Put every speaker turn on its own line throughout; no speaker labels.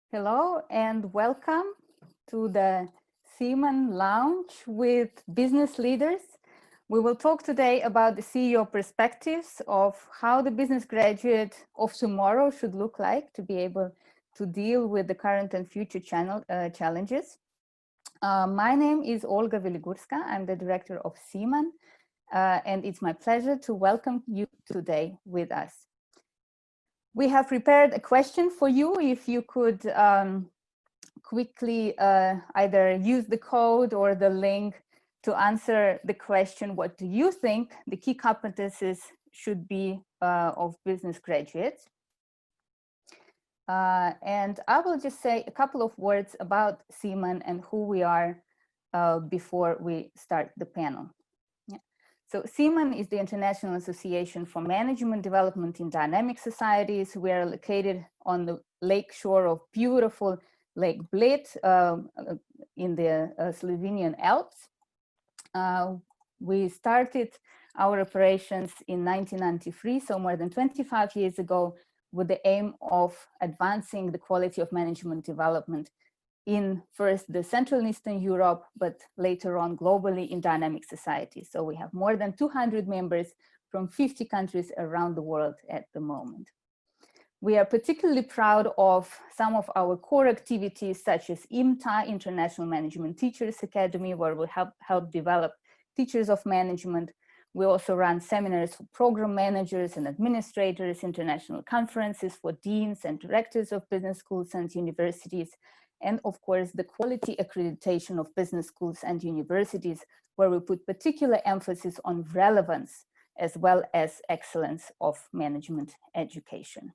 Hello and welcome to the CEEMAN Lounge with business leaders. We will talk today about the CEO perspectives of how the business graduate of tomorrow should look like to be able to deal with the current and future challenges. My name is Olga Veligurska. I'm the director of CEEMAN, and it's my pleasure to welcome you today with us. We have prepared a question for you. If you could quickly either use the code or the link to answer the question, what do you think the key competencies should be of business graduates? And I will just say a couple of words about CEEMAN and who we are before we start the panel. So CEEMAN is the International Association for Management Development in Dynamic Societies. We are located on the lake shore of beautiful Lake Bled in the Slovenian Alps. We started our operations in 1993, so more than 25 years ago, with the aim of advancing the quality of management development in first the Central and Eastern Europe, but later on globally in dynamic societies. So we have more than 200 members from 50 countries around the world at the moment. We are particularly proud of some of our core activities, such as IMTA, International Management Teachers Academy, where we help develop teachers of management. We also run seminars for program managers and administrators, international conferences for deans and directors of business schools and universities, and of course, the quality accreditation of business schools and universities, where we put particular emphasis on relevance as well as excellence of management education.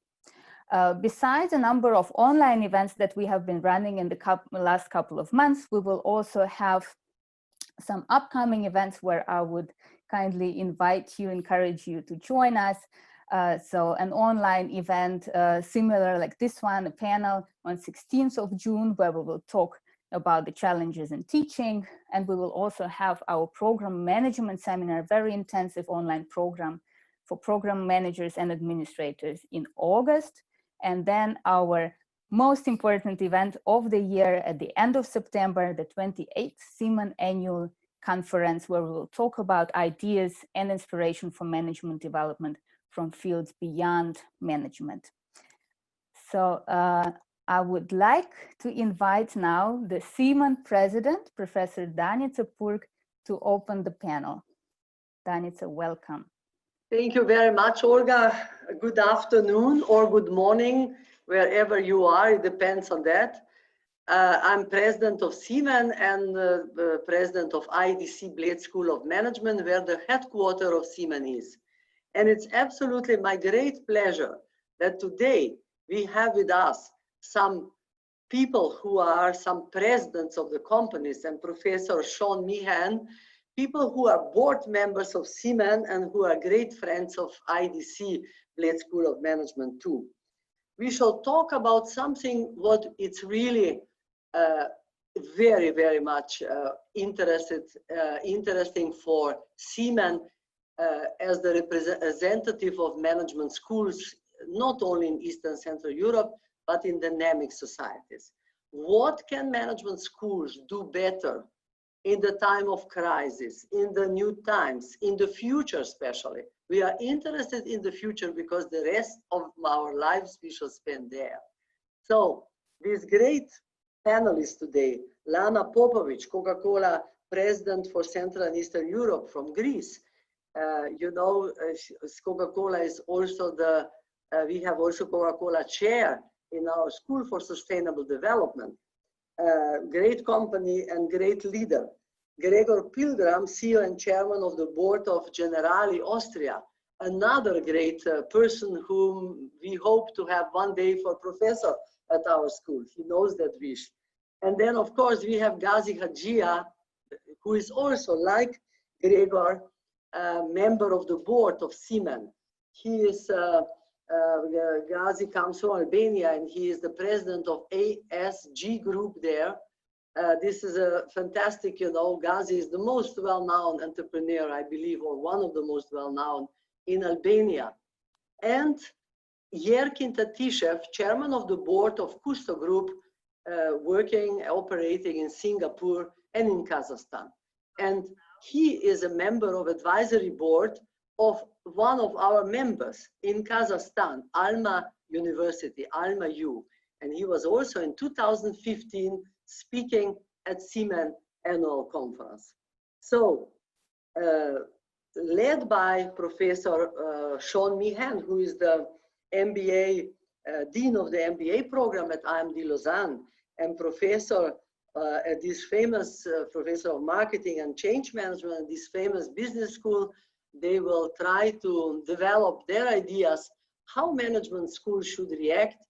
Besides a number of online events that we have been running in the last couple of months, we will also have some upcoming events where I would kindly encourage you to join us. So an online event similar like this one, a panel on 16th of June, where we will talk about the challenges in teaching. And we will also have our program management seminar, very intensive online program for program managers and administrators in August. And then our most important event of the year at the end of September, the 28th CEEMAN Annual Conference, where we will talk about ideas and inspiration for management development from fields beyond management. So I would like to invite now the CEEMAN president, Professor Danica Purg, to open the panel. Danica, welcome.
Thank you very much, Olga. Good afternoon or good morning, wherever you are, it depends on that. I'm president of CEEMAN and the president of IDC Bled School of Management, where the headquarters of CEEMAN is. And it's absolutely my great pleasure that today we have with us some people who are some presidents of the companies, and Professor Seán Meehan, people who are board members of CEEMAN and who are great friends of IDC Bled School of Management too. We shall talk about something what it's really very, very much interesting for CEEMAN as the representative of management schools, not only in Eastern Central Europe, but in dynamic societies. What can management schools do better in the time of crisis, in the new times, in the future especially? We are interested in the future because the rest of our lives we shall spend there. So these great panelists today, Lana Popović, Coca-Cola president for Central and Eastern Europe from Greece. You know, Coca-Cola is also we have also Coca-Cola chair in our School for Sustainable Development. Great company and great leader. Gregor Pilgrim, CEO and chairman of the board of Generali, Austria. Another great person whom we hope to have one day for professor at our school. He knows that wish. And then, of course, we have Gazi Haxia, who is also, like Gregor, member of the board of CEEMAN. He is Gazi comes from Albania, and he is the president of A.S.G group there. This is a fantastic, you know, Gazi is the most well-known entrepreneur, I believe, or one of the most well-known in Albania. And Yerkin Tatishev, chairman of the board of Kusto Group, operating in Singapore and in Kazakhstan. And he is a member of advisory board of one of our members in Kazakhstan, Alma University, Alma U. And he was also in 2015 speaking at CEEMAN annual conference. So, led by Professor Seán Meehan, who is the MBA, Dean of the MBA program at IMD Lausanne, and Professor at this famous Professor of Marketing and Change Management at this famous business school, they will try to develop their ideas how management schools should react,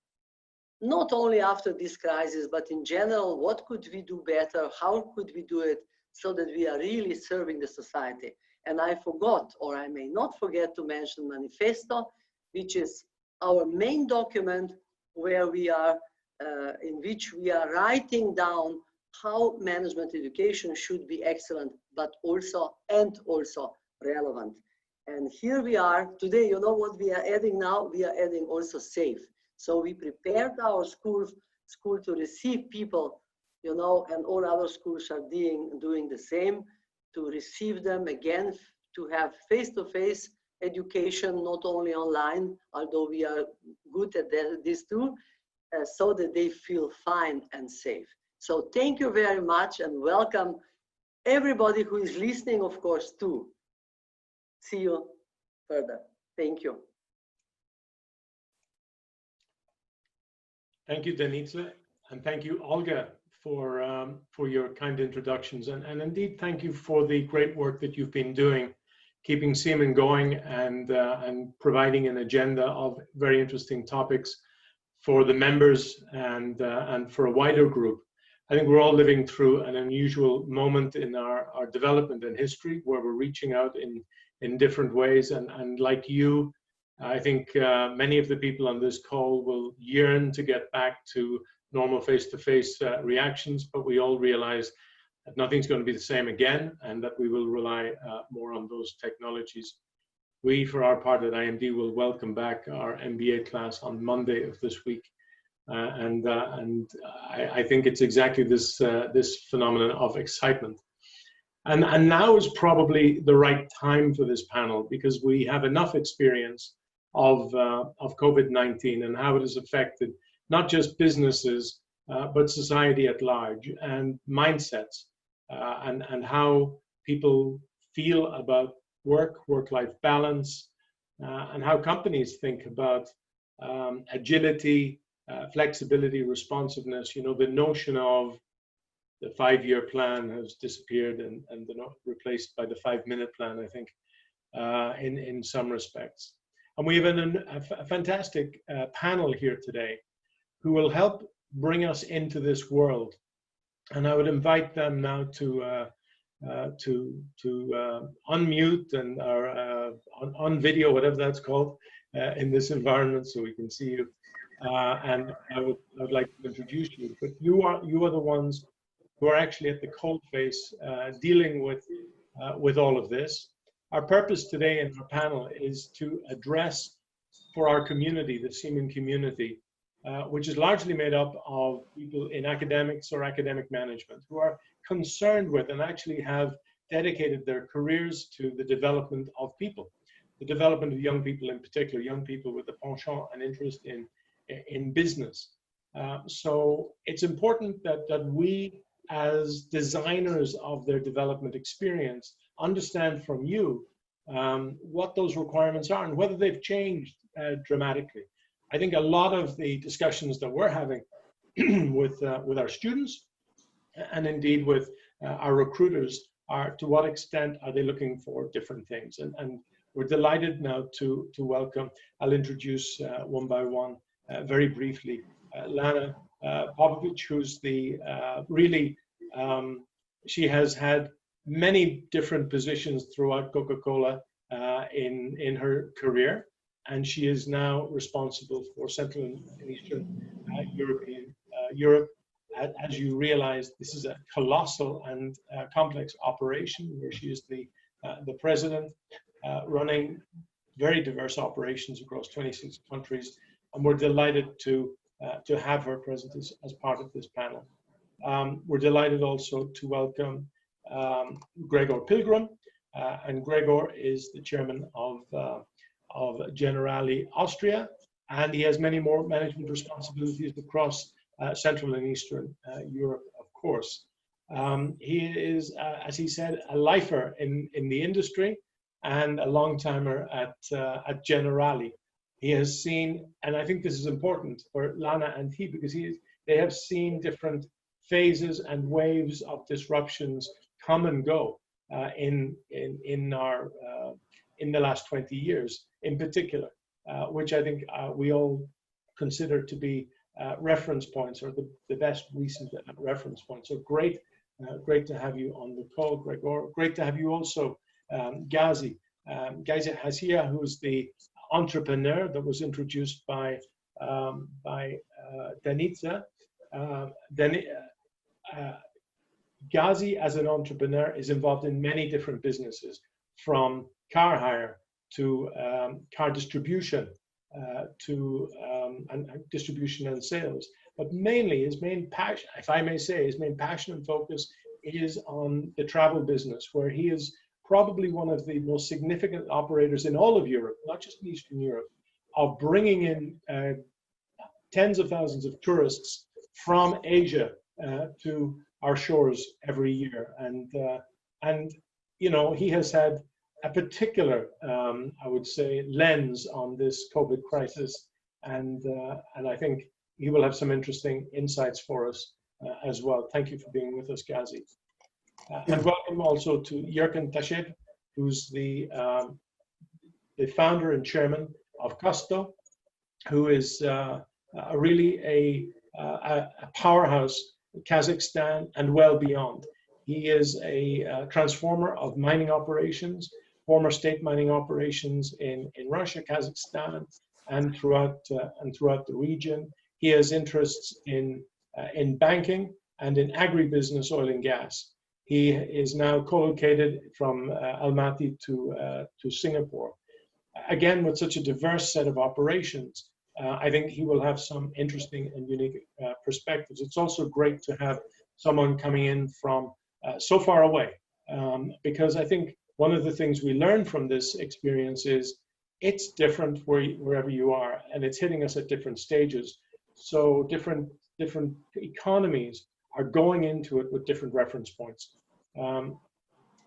not only after this crisis, but in general, what could we do better, how could we do it so that we are really serving the society. And I forgot, or I may not forget to mention Manifesto, which is our main document where we are, in which we are writing down how management education should be excellent, but also relevant. And here we are today. You know what we are adding now? We are adding also safe. So we prepared our school to receive people, you know, and all other schools are doing the same, to receive them again, to have face-to-face education, not only online, although we are good at this too, so that they feel fine and safe. So thank you very much and welcome everybody who is listening, of course, too. See you further. Thank you.
Thank you, Danica, and thank you, Olga, for your kind introductions. And indeed, thank you for the great work that you've been doing, keeping CEEMAN going and providing an agenda of very interesting topics for the members and for a wider group. I think we're all living through an unusual moment in our development and history, where we're reaching out in different ways. And like you, I think many of the people on this call will yearn to get back to normal face-to-face reactions, but we all realize that nothing's going to be the same again, and that we will rely more on those technologies. We, for our part at IMD, will welcome back our MBA class on Monday of this week. And I think it's exactly this phenomenon of excitement. And now is probably the right time for this panel, because we have enough experience of COVID-19 and how it has affected not just businesses, but society at large, and mindsets, and how people feel about work-life balance, and how companies think about agility, flexibility, responsiveness. You know, the notion of the 5-year plan has disappeared and replaced by the 5-minute plan, I think, in some respects. And we have a fantastic panel here today who will help bring us into this world. And I would invite them now to unmute and on video, whatever that's called, in this environment, so we can see you. And I would like to introduce you. But you are the ones who are actually at the coalface, dealing with all of this. Our purpose today in our panel is to address for our community, the CEEMAN community, which is largely made up of people in academics or academic management who are concerned with and actually have dedicated their careers to the development of people, the development of young people in particular, young people with a penchant and interest in business. So it's important that we, as designers of their development experience, understand from you what those requirements are and whether they've changed dramatically. I think a lot of the discussions that we're having with our students and indeed with our recruiters are, to what extent are they looking for different things? And we're delighted now to welcome, I'll introduce one by one very briefly, Lana Popović, who's the she has had many different positions throughout Coca-Cola in her career, and she is now responsible for Central and Eastern Europe. As you realize, this is a colossal and complex operation where she is the president, running very diverse operations across 26 countries, we're delighted to have her present as part of this panel. We're delighted also to welcome Gregor Pilgrim, and Gregor is the chairman of Generali Austria, and he has many more management responsibilities across Central and Eastern Europe, of course. He is, as he said, a lifer in the industry and a long-timer at Generali. He has seen, and I think this is important for Lana and he, because they have seen different phases and waves of disruptions come and go in the last 20 years, in particular, which I think we all consider to be reference points, or the best recent reference points. So great to have you on the call, Gregor. Great to have you also, Gazi Haxia, who is the entrepreneur that was introduced by Danica. Gazi, as an entrepreneur, is involved in many different businesses, from car hire to car distribution to distribution and sales. But mainly, his main passion, if I may say, his main passion and focus is on the travel business, where he is probably one of the most significant operators in all of Europe, not just in Eastern Europe, of bringing in tens of thousands of tourists from Asia to our shores every year. And you know, he has had a particular, I would say, lens on this COVID crisis, and I think he will have some interesting insights for us as well. Thank you for being with us, Gazi. And welcome also to Yerkin, who's the founder and chairman of Kusto, who is really a powerhouse in Kazakhstan and well beyond. He is a transformer of mining operations, former state mining operations in Russia, Kazakhstan, and throughout the region. He has interests in banking and in agribusiness, oil and gas. He is now co-located from Almaty to Singapore. Again, with such a diverse set of operations, I think he will have some interesting and unique perspectives. It's also great to have someone coming in from so far away, because I think one of the things we learn from this experience is it's different wherever you are, and it's hitting us at different stages. So different economies are going into it with different reference points.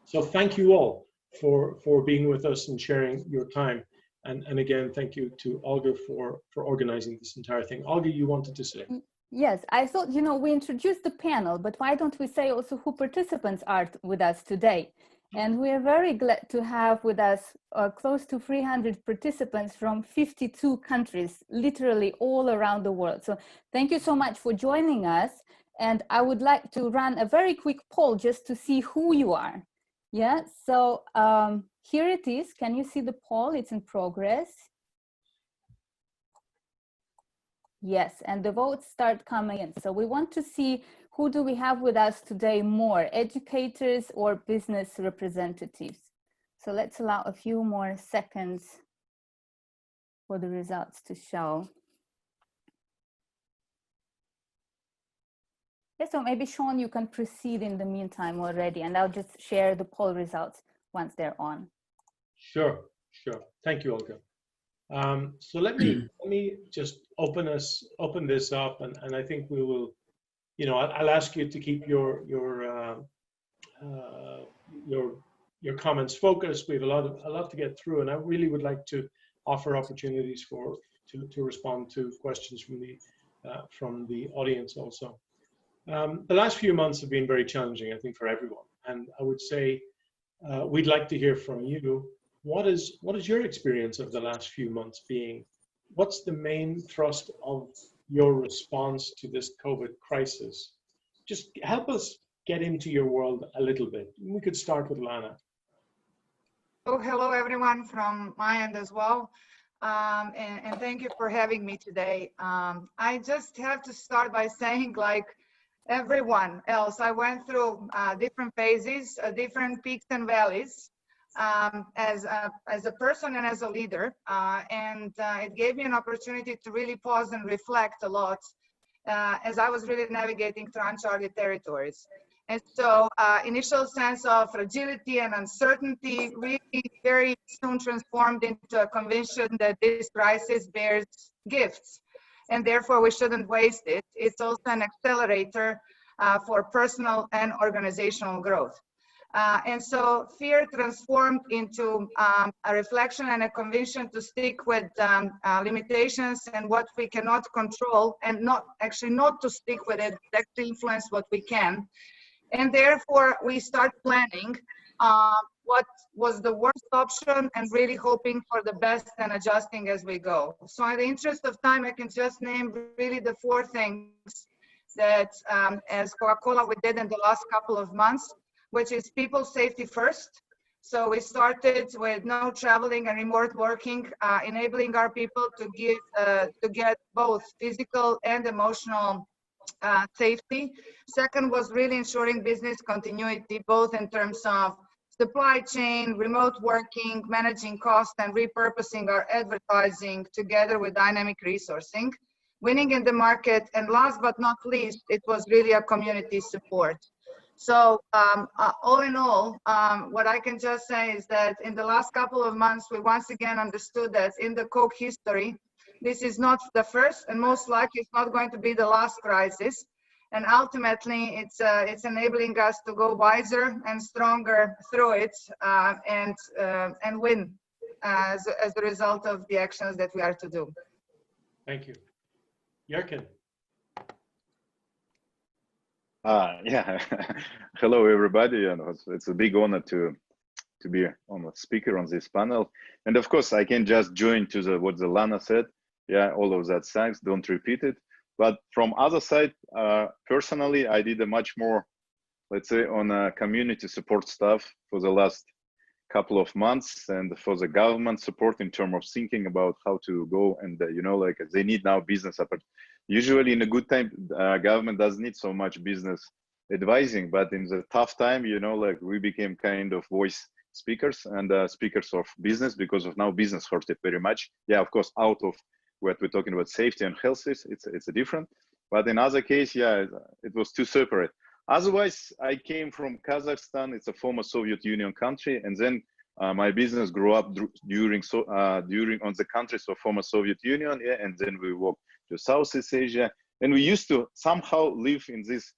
So thank you all for being with us and sharing your time. And again, thank you to Olga for organizing this entire thing. Olga, you wanted to say?
Yes, I thought, you know, we introduced the panel, but why don't we say also who participants are with us today? And we are very glad to have with us close to 300 participants from 52 countries, literally all around the world. So thank you so much for joining us. And I would like to run a very quick poll just to see who you are. Yeah, so here it is. Can you see the poll? It's in progress. Yes, and the votes start coming in. So we want to see who do we have with us today more, educators or business representatives. So let's allow a few more seconds for the results to show. Yeah, so maybe Seán, you can proceed in the meantime already, and I'll just share the poll results once they're on.
Sure. Thank you, Olga. So let me just open this up, and I think we will, you know, I'll ask you to keep your comments focused. We have a lot to get through, and I really would like to offer opportunities to respond to questions from the audience also. The last few months have been very challenging, I think, for everyone, and I would say we'd like to hear from you. What is your experience of the last few months being? What's the main thrust of your response to this COVID crisis? Just help us get into your world a little bit. We could start with Lana.
Oh, hello everyone from my end as well. And thank you for having me today. I just have to start by saying, like everyone else, I went through different phases, different peaks and valleys. as a person and as a leader. It gave me an opportunity to really pause and reflect a lot as I was really navigating through uncharted territories. And so initial sense of fragility and uncertainty really very soon transformed into a conviction that this crisis bears gifts, and therefore we shouldn't waste it. It's also an accelerator for personal and organizational growth. And so fear transformed into a reflection and a conviction to stick with limitations and what we cannot control, and not to stick with it, but actually influence what we can. And therefore, we start planning what was the worst option and really hoping for the best and adjusting as we go. So in the interest of time, I can just name really the 4 things that as Coca-Cola we did in the last couple of months, which is people safety first. So we started with no traveling and remote working, enabling our people to get both physical and emotional safety. Second was really ensuring business continuity, both in terms of supply chain, remote working, managing cost, and repurposing our advertising together with dynamic resourcing, winning in the market. And last but not least, it was really a community support. So all in all, what I can just say is that in the last couple of months, we once again understood that in the Coke history, this is not the first, and most likely it's not going to be the last crisis. And ultimately, it's enabling us to go wiser and stronger through it, and win as a result of the actions that we are to do.
Thank you. Yerkin.
Yeah. Hello, everybody. And it's a big honor to be on a speaker on this panel. And of course, I can just join to what the Lana said. Yeah, all of that. Thanks. Don't repeat it. But from other side, personally, I did a much more, let's say, on community support stuff for the last couple of months, and for the government support in terms of thinking about how to go and like they need now business support. Usually in a good time, government doesn't need so much business advising, but in the tough time, like we became kind of voice speakers and speakers of business, because of now business hurt it very much. Yeah, of course, out of what we're talking about safety and health, it's a different, but in other case, yeah, it was too separate. Otherwise, I came from Kazakhstan. It's a former Soviet Union country, and then my business grew up during on the countries of former Soviet Union, yeah, and then we walked to Southeast Asia, and we used to somehow live in this,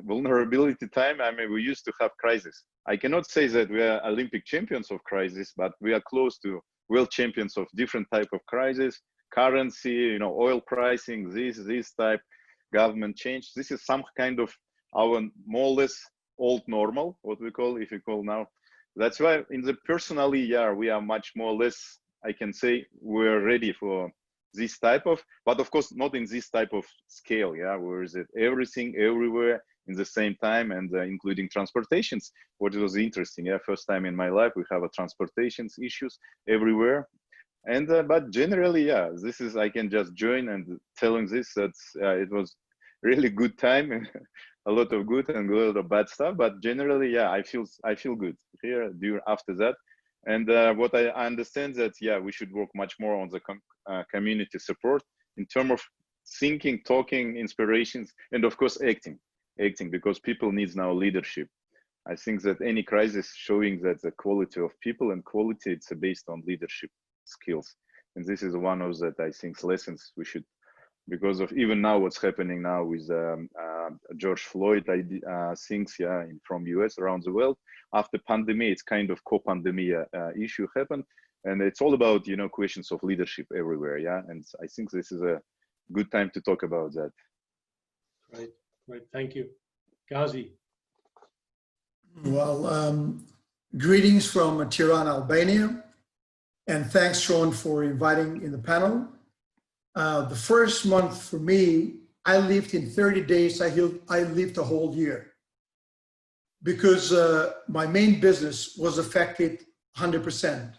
vulnerability time. I mean, we used to have crisis. I cannot say that we are Olympic champions of crisis, but we are close to world champions of different type of crisis, currency, oil pricing, this type, government change. This is some kind of our more or less old normal, what we call, if you call now. That's why in the personally, yeah, we are much more or less, I can say we're ready for this type of, but of course not in this type of scale, yeah, where is it everything everywhere in the same time, and including transportations. What was interesting, yeah, first time in my life we have a transportations issues everywhere. And but generally, yeah, this is, I can just join and telling this, that it was really good time, a lot of good and a lot of bad stuff, but generally, yeah, I feel good here after that. And what I understand that, yeah, we should work much more on the community support in terms of thinking, talking, inspirations, and of course acting, because people needs now leadership. I think that any crisis showing that the quality of people and quality, it's based on leadership skills. And this is one of that, I think, lessons we should, because of even now what's happening now with George Floyd things, yeah, from US around the world. After pandemic, it's kind of co-pandemic issue happened, and it's all about questions of leadership everywhere, yeah. And I think this is a good time to talk about that.
Right, thank you. Gazi.
Well, greetings from Tirana, Albania, and thanks, Seán, for inviting in the panel. The first month for me, I lived in 30 days, I lived a whole year, because my main business was affected 100%.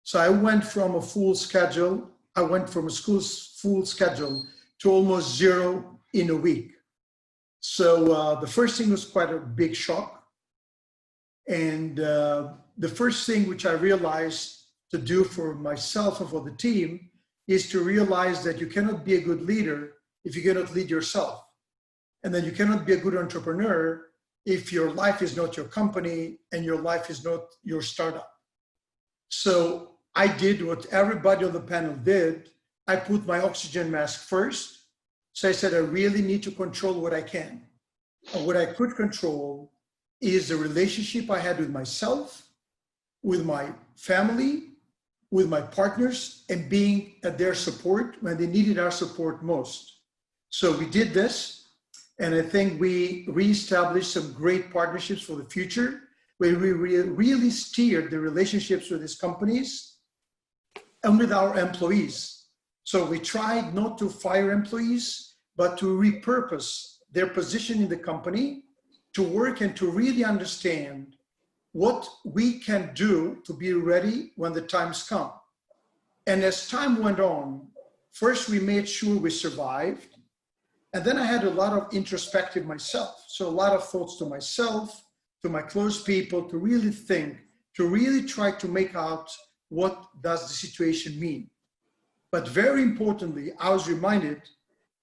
So I went from a full schedule, school's full schedule to almost zero in a week. So the first thing was quite a big shock. And the first thing which I realized to do for myself and for the team is to realize that you cannot be a good leader if you cannot lead yourself. And then you cannot be a good entrepreneur if your life is not your company and your life is not your startup. So I did what everybody on the panel did. I put my oxygen mask first. So I said, I really need to control what I can. And what I could control is the relationship I had with myself, with my family, with my partners, and being at their support when they needed our support most. So we did this, and I think we reestablished some great partnerships for the future, where we really steered the relationships with these companies and with our employees. So we tried not to fire employees, but to repurpose their position in the company to work and to really understand what we can do to be ready when the times come. And as time went on, first we made sure we survived. And then I had a lot of introspective myself. So a lot of thoughts to myself, to my close people, to really think, to really try to make out what does the situation mean. But very importantly, I was reminded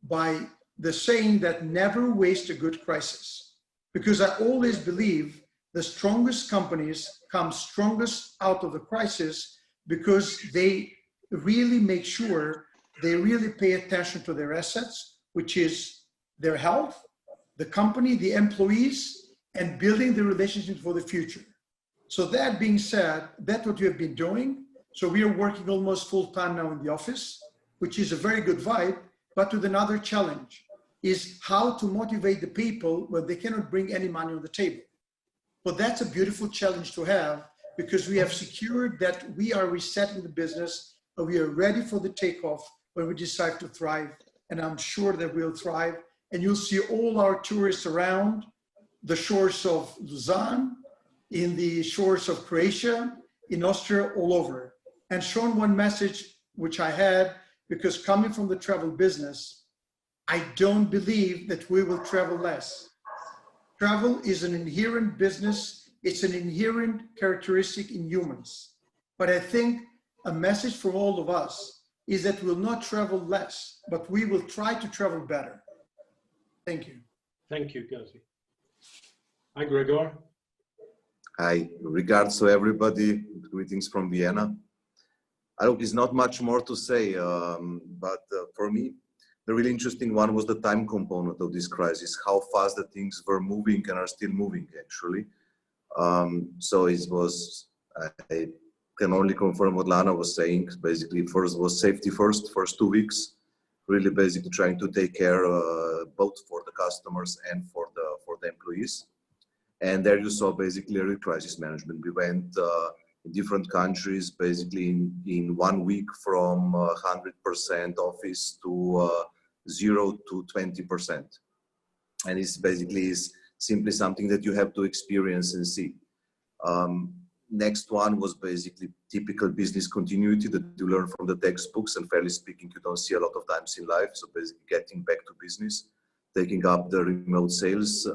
by the saying that never waste a good crisis. Because I always believe the strongest companies come strongest out of the crisis because they really make sure they really pay attention to their assets, which is their health, the company, the employees, and building the relationships for the future. So that being said, that's what we have been doing. So we are working almost full time now in the office, which is a very good vibe, but with another challenge is how to motivate the people when they cannot bring any money on the table. But that's a beautiful challenge to have because we have secured that we are resetting the business and we are ready for the takeoff when we decide to thrive. And I'm sure that we'll thrive. And you'll see all our tourists around the shores of Lausanne, in the shores of Croatia, in Austria, all over. And Seán, one message which I had, because coming from the travel business, I don't believe that we will travel less. Travel is an inherent business. It's an inherent characteristic in humans. But I think a message for all of us is that we'll not travel less, but we will try to travel better. Thank you.
Thank you, Gazi. Hi, Gregor.
Hi, regards to everybody. Greetings from Vienna. I hope there's not much more to say, but for me, the really interesting one was the time component of this crisis, how fast the things were moving and are still moving, actually. So it was, I can only confirm what Lana was saying. Basically, first was safety first 2 weeks, really basically trying to take care both for the customers and for the employees. And there you saw basically a crisis management. We went in different countries, basically in 1 week from 100% office to 0 to 20%. And it's basically is simply something that you have to experience and see. Next one was basically typical business continuity that you learn from the textbooks, and fairly speaking, you don't see a lot of times in life. So basically getting back to business, taking up the remote sales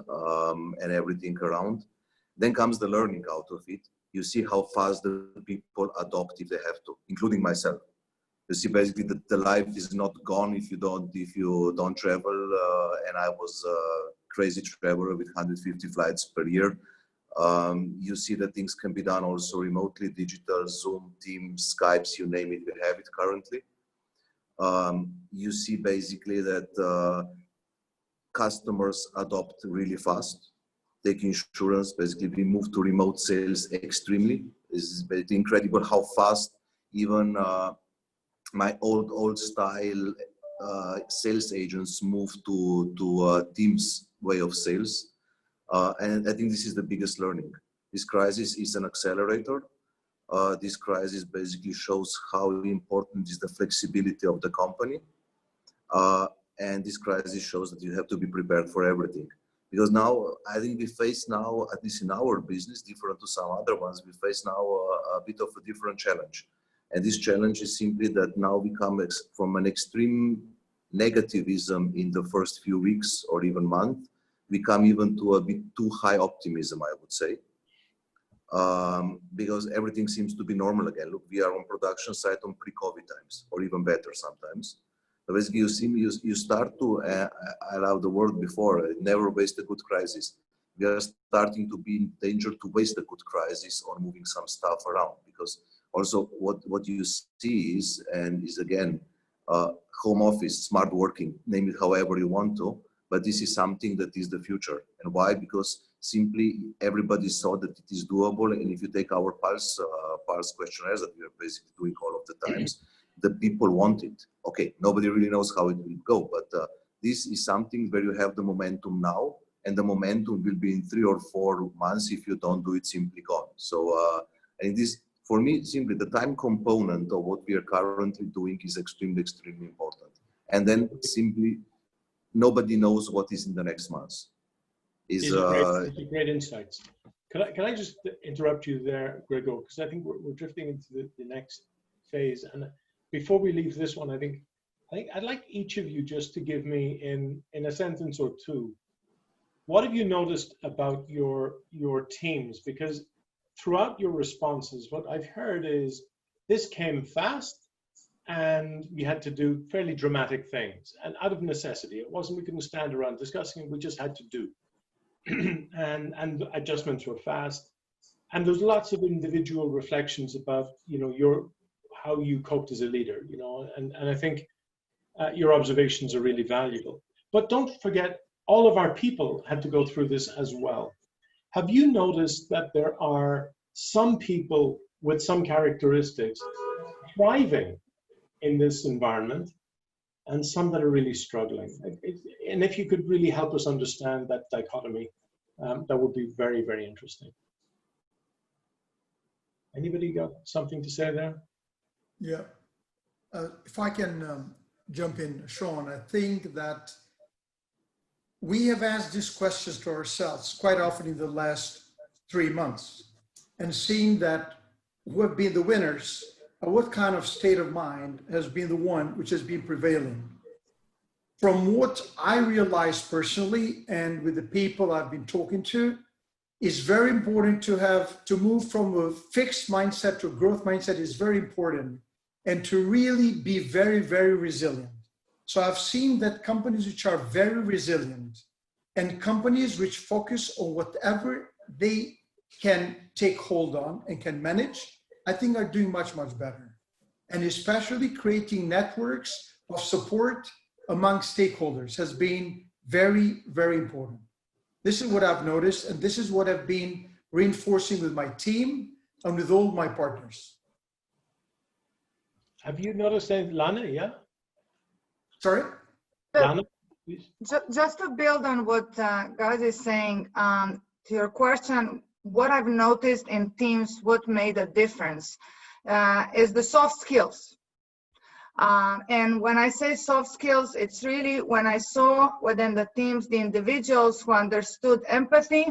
and everything around. Then comes the learning out of it. You see how fast the people adopt if they have to, including myself. You see basically that the life is not gone if you don't travel. And I was a crazy traveler with 150 flights per year. You see that things can be done also remotely, digital, Zoom, Teams, Skypes, you name it, we have it currently. You see basically that customers adopt really fast, take insurance, basically we move to remote sales extremely. It's basically incredible how fast even my old style sales agents move to Teams way of sales. And I think this is the biggest learning. This crisis is an accelerator. This crisis basically shows how important is the flexibility of the company. And this crisis shows that you have to be prepared for everything. Because now, I think we face now, at least in our business, different to some other ones, we face now a bit of a different challenge. And this challenge is simply that now we come from an extreme negativism in the first few weeks or even month, we come even to a bit too high optimism, I would say. because everything seems to be normal again. Look, we are on production site on pre-COVID times, or even better sometimes. So basically, you start to allow the word before, never waste a good crisis. We are starting to be in danger to waste a good crisis on moving some stuff around, because also what you see is again, home office, smart working, name it however you want to, but this is something that is the future. And why? Because simply everybody saw that it is doable. And if you take our pulse questionnaires that we are basically doing all of the times, the people want it. Okay, nobody really knows how it will go, but this is something where you have the momentum now, and the momentum will be in 3 or 4 months if you don't do it, simply gone. So, and this, for me, simply the time component of what we are currently doing is extremely, extremely important. And then simply, nobody knows what is in the next months.
These are great insights. Can I just interrupt you there, Gregor? Because I think we're drifting into the next phase. And before we leave this one, I think I'd like each of you just to give me in a sentence or two, what have you noticed about your teams? Because throughout your responses, what I've heard is this came fast and we had to do fairly dramatic things, and out of necessity. It wasn't, we couldn't stand around discussing it, we just had to do. and adjustments were fast. And there's lots of individual reflections about, you know, how you coped as a leader, you know, and I think your observations are really valuable. But don't forget, all of our people had to go through this as well. Have you noticed that there are some people with some characteristics thriving in this environment and some that are really struggling? And if you could really help us understand that dichotomy, that would be very, very interesting. Anybody got something to say there?
Yeah, if I can jump in, Seán, I think that we have asked these questions to ourselves quite often in the last 3 months, and seeing that who have been the winners, what kind of state of mind has been the one which has been prevailing. From what I realized personally and with the people I've been talking to, it's very important to move from a fixed mindset to a growth mindset is very important, and to really be very, very resilient. So I've seen that companies which are very resilient and companies which focus on whatever they can take hold on and can manage, I think are doing much, much better. And especially creating networks of support among stakeholders has been very, very important. This is what I've noticed, and this is what I've been reinforcing with my team and with all my partners.
Have you noticed that, Lana? Yeah?
Sorry?
Lana, please.
Just to build on what Gazi is saying, to your question, what I've noticed in teams, what made a difference is the soft skills. And when I say soft skills, it's really when I saw within the teams, the individuals who understood empathy,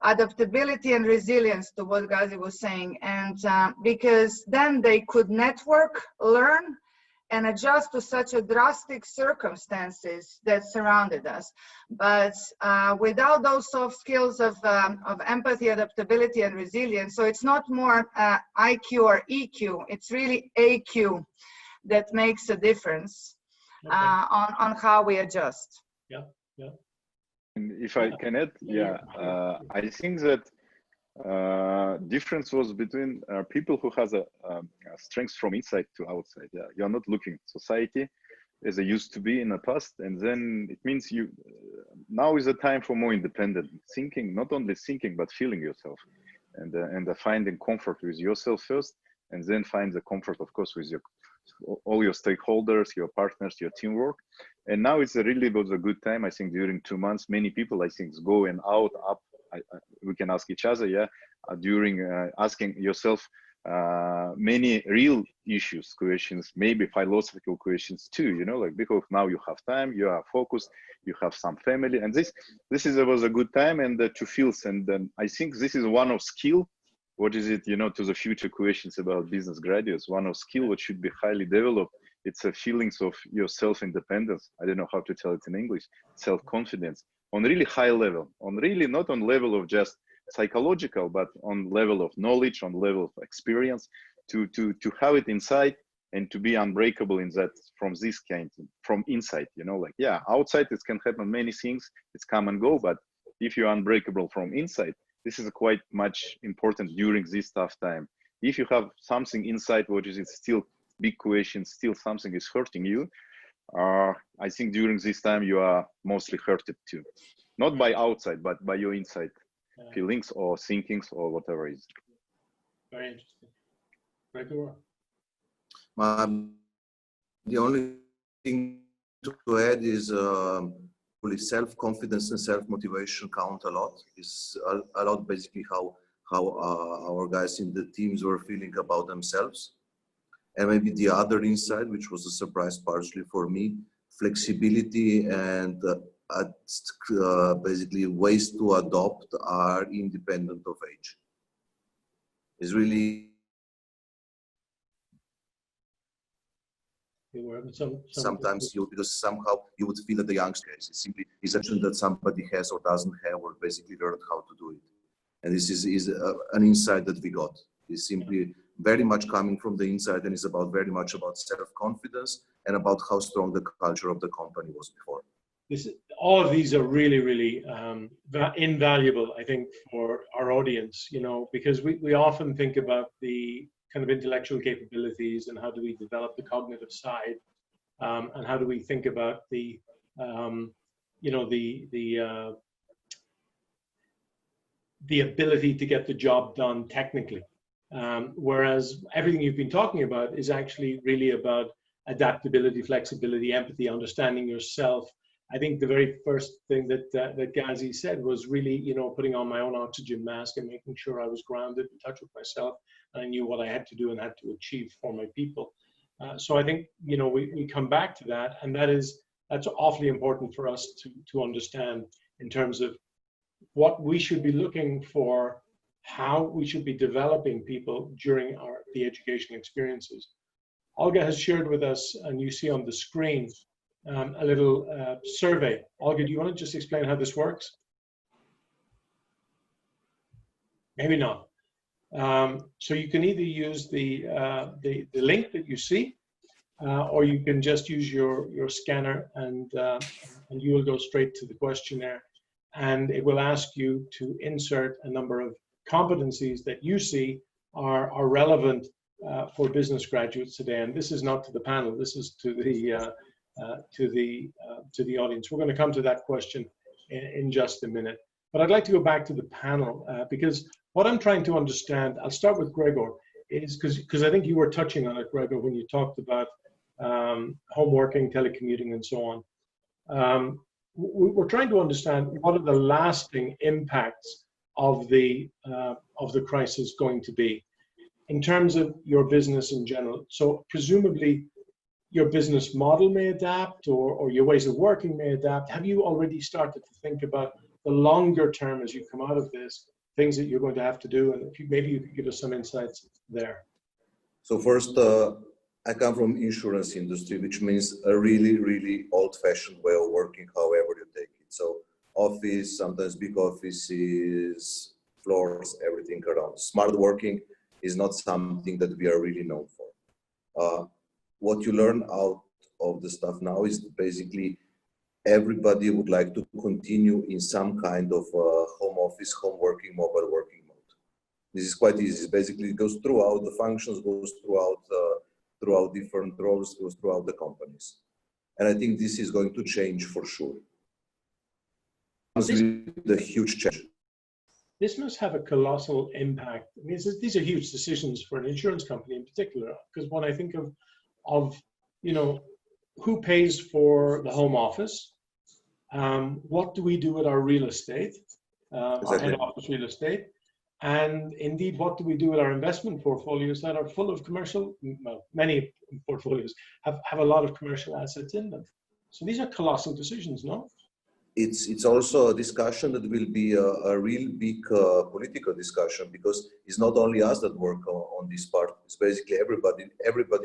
adaptability, and resilience, to what Gazi was saying. And because then they could network, learn, and adjust to such a drastic circumstances that surrounded us. But without those soft skills of empathy, adaptability, and resilience, so it's not more IQ or EQ, it's really AQ that makes a difference on how we adjust.
Yeah, yeah.
And if I can add, I think that difference was between people who has a strength from inside to outside. Yeah, you're not looking society as it used to be in the past, and then it means you now is a time for more independent thinking, not only thinking but feeling yourself, and finding comfort with yourself first, and then find the comfort, of course, with all your stakeholders, your partners, your teamwork. And now it's really was a good time. I think during 2 months, many people, I think, going out, up. We can ask each other, during asking yourself many real issues, questions, maybe philosophical questions too, you know, like, because now you have time, you are focused, you have some family, and this was a good time, and to feel, and I think this is one of skill. What is it, you know, to the future questions about business graduates, one of skill what should be highly developed, it's a feelings of your self-independence. I don't know how to tell it in English, self-confidence on really high level, on really not on level of just psychological, but on level of knowledge, on level of experience, to have it inside and to be unbreakable in that from this kind, from inside, you know, like, yeah, outside it can happen many things, it's come and go, but if you're unbreakable from inside, this is quite much important during this tough time. If you have something inside, which is still big question, still something is hurting you, I think during this time you are mostly hurted too. Not by outside, but by your inside feelings or thinkings or whatever it is.
Very interesting. Gregor?
The only thing to add is self-confidence and self-motivation count a lot. Is a lot basically how our guys in the teams were feeling about themselves. And maybe the other insight, which was a surprise partially for me, flexibility and basically ways to adopt are independent of age. It's really sometimes because somehow you would feel that the youngster is simply is action that somebody has or doesn't have or basically learned how to do it. And this is an insight that we got. It's simply very much coming from the inside and is about very much about self-confidence and about how strong the culture of the company was before.
All of these are really, really invaluable, I think, for our audience, you know, because we often think about the kind of intellectual capabilities and how do we develop the cognitive side, and how do we think about the, you know, the ability to get the job done technically. Whereas everything you've been talking about is actually really about adaptability, flexibility, empathy, understanding yourself. I think the very first thing that Gazi said was really, you know, putting on my own oxygen mask and making sure I was grounded, in touch with myself, and I knew what I had to do and had to achieve for my people. So I think, you know, we come back to that, and that's awfully important for us to understand in terms of what we should be looking for, how we should be developing people during the education experiences. Olga has shared with us, and you see on the screen, a little survey. Olga, do you want to just explain how this works? Maybe not. So you can either use the link that you see, or you can just use your scanner, and you will go straight to the questionnaire, and it will ask you to insert a number of competencies that you see are relevant for business graduates today. And this is not to the panel, this is to the audience. We're going to come to that question in just a minute. But I'd like to go back to the panel, because what I'm trying to understand, I'll start with Gregor, is because I think you were touching on it, Gregor, when you talked about home working, telecommuting, and so on. We're trying to understand what are the lasting impacts of the crisis going to be in terms of your business in general. So presumably your business model may adapt, or your ways of working may adapt. Have you already started to think about the longer term as you come out of this, things that you're going to have to do? And if maybe you could give us some insights there.
So first, I come from insurance industry, which means a really, really old-fashioned way of working, however you take it. So office, sometimes big offices, floors, everything around. Smart working is not something that we are really known for. What you learn out of the stuff now is basically everybody would like to continue in some kind of home office, home working, mobile working mode. This is quite easy. Basically, it goes throughout the functions, goes throughout different roles, goes throughout the companies. And I think this is going to change for sure. The huge change.
This must have a colossal impact. I mean, these are huge decisions for an insurance company in particular, because when I think of you know, who pays for the home office, what do we do with our real estate, our head office real estate, and indeed, what do we do with our investment portfolios that are full of commercial, well, many portfolios have a lot of commercial assets in them. So these are colossal decisions, no?
It's also a discussion that will be a real big political discussion, because it's not only us that work on this part. It's basically everybody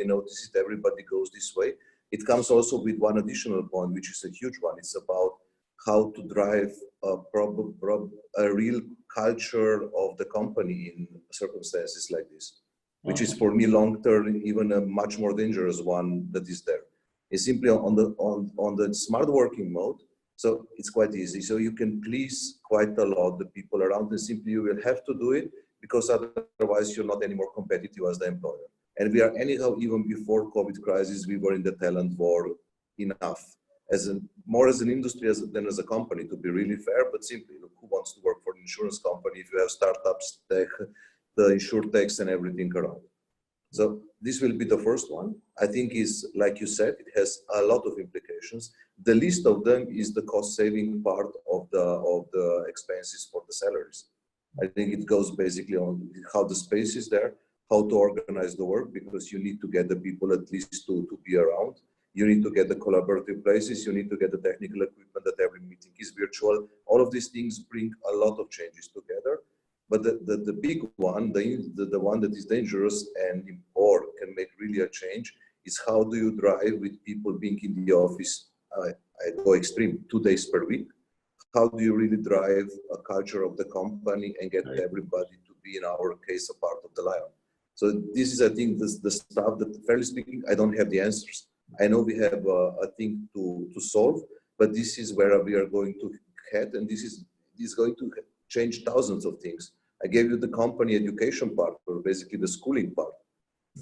notices it, everybody goes this way. It comes also with one additional point, which is a huge one. It's about how to drive a real culture of the company in circumstances like this, which is for me long-term even a much more dangerous one that is there. It's simply on the smart working mode. So it's quite easy. So you can please quite a lot the people around, and simply you will have to do it because otherwise you're not anymore competitive as the employer. And we are anyhow, even before COVID crisis, we were in the talent war enough. More as an industry than as a company, to be really fair, but simply, look, who wants to work for an insurance company if you have startups, tech, the insurtechs and everything around? So this will be the first one. I think is, like you said, it has a lot of implications. The least of them is the cost saving part of the expenses for the salaries. I think it goes basically on how the space is there, how to organize the work, because you need to get the people at least to be around. You need to get the collaborative places. You need to get the technical equipment that every meeting is virtual. All of these things bring a lot of changes together. But the big one, the one that is dangerous and or can make really a change is how do you drive with people being in the office, I go extreme, 2 days per week. How do you really drive a culture of the company and get everybody to be, in our case, a part of the lion? So this is, I think, the stuff that, fairly speaking, I don't have the answers. I know we have a thing to solve, but this is where we are going to head, and this is going to change thousands of things. I gave you the company education part, or basically the schooling part.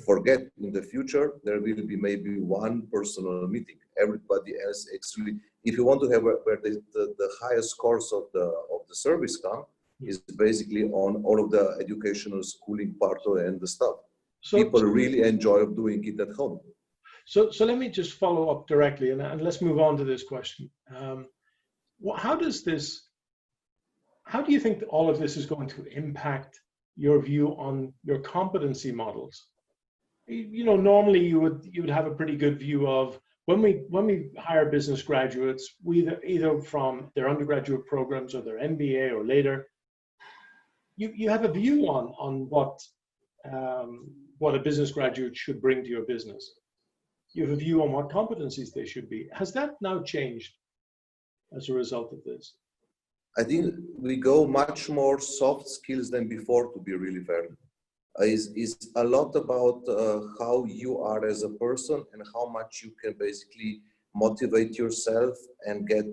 Forget, in the future, there will be maybe one personal meeting. Everybody else, actually, if you want to have where the highest scores of the service come, is basically on all of the educational schooling part and the stuff. So people really enjoy doing it at home.
So let me just follow up directly, and let's move on to this question. How do you think that all of this is going to impact your view on your competency models? You know, normally you would have a pretty good view of when we hire business graduates, either from their undergraduate programs or their MBA or later. You have a view on what a business graduate should bring to your business. You have a view on what competencies they should be. Has that now changed as a result of this?
I think we go much more soft skills than before, to be really fair. Is a lot about how you are as a person and how much you can basically motivate yourself and get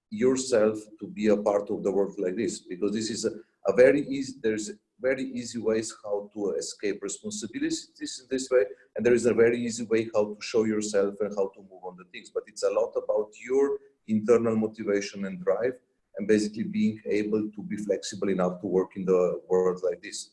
yourself to be a part of the world like this. Because this is a very easy, there's very easy ways how to escape responsibilities in this way. And there is a very easy way how to show yourself and how to move on the things. But it's a lot about your internal motivation and drive, and basically being able to be flexible enough to work in the world like this.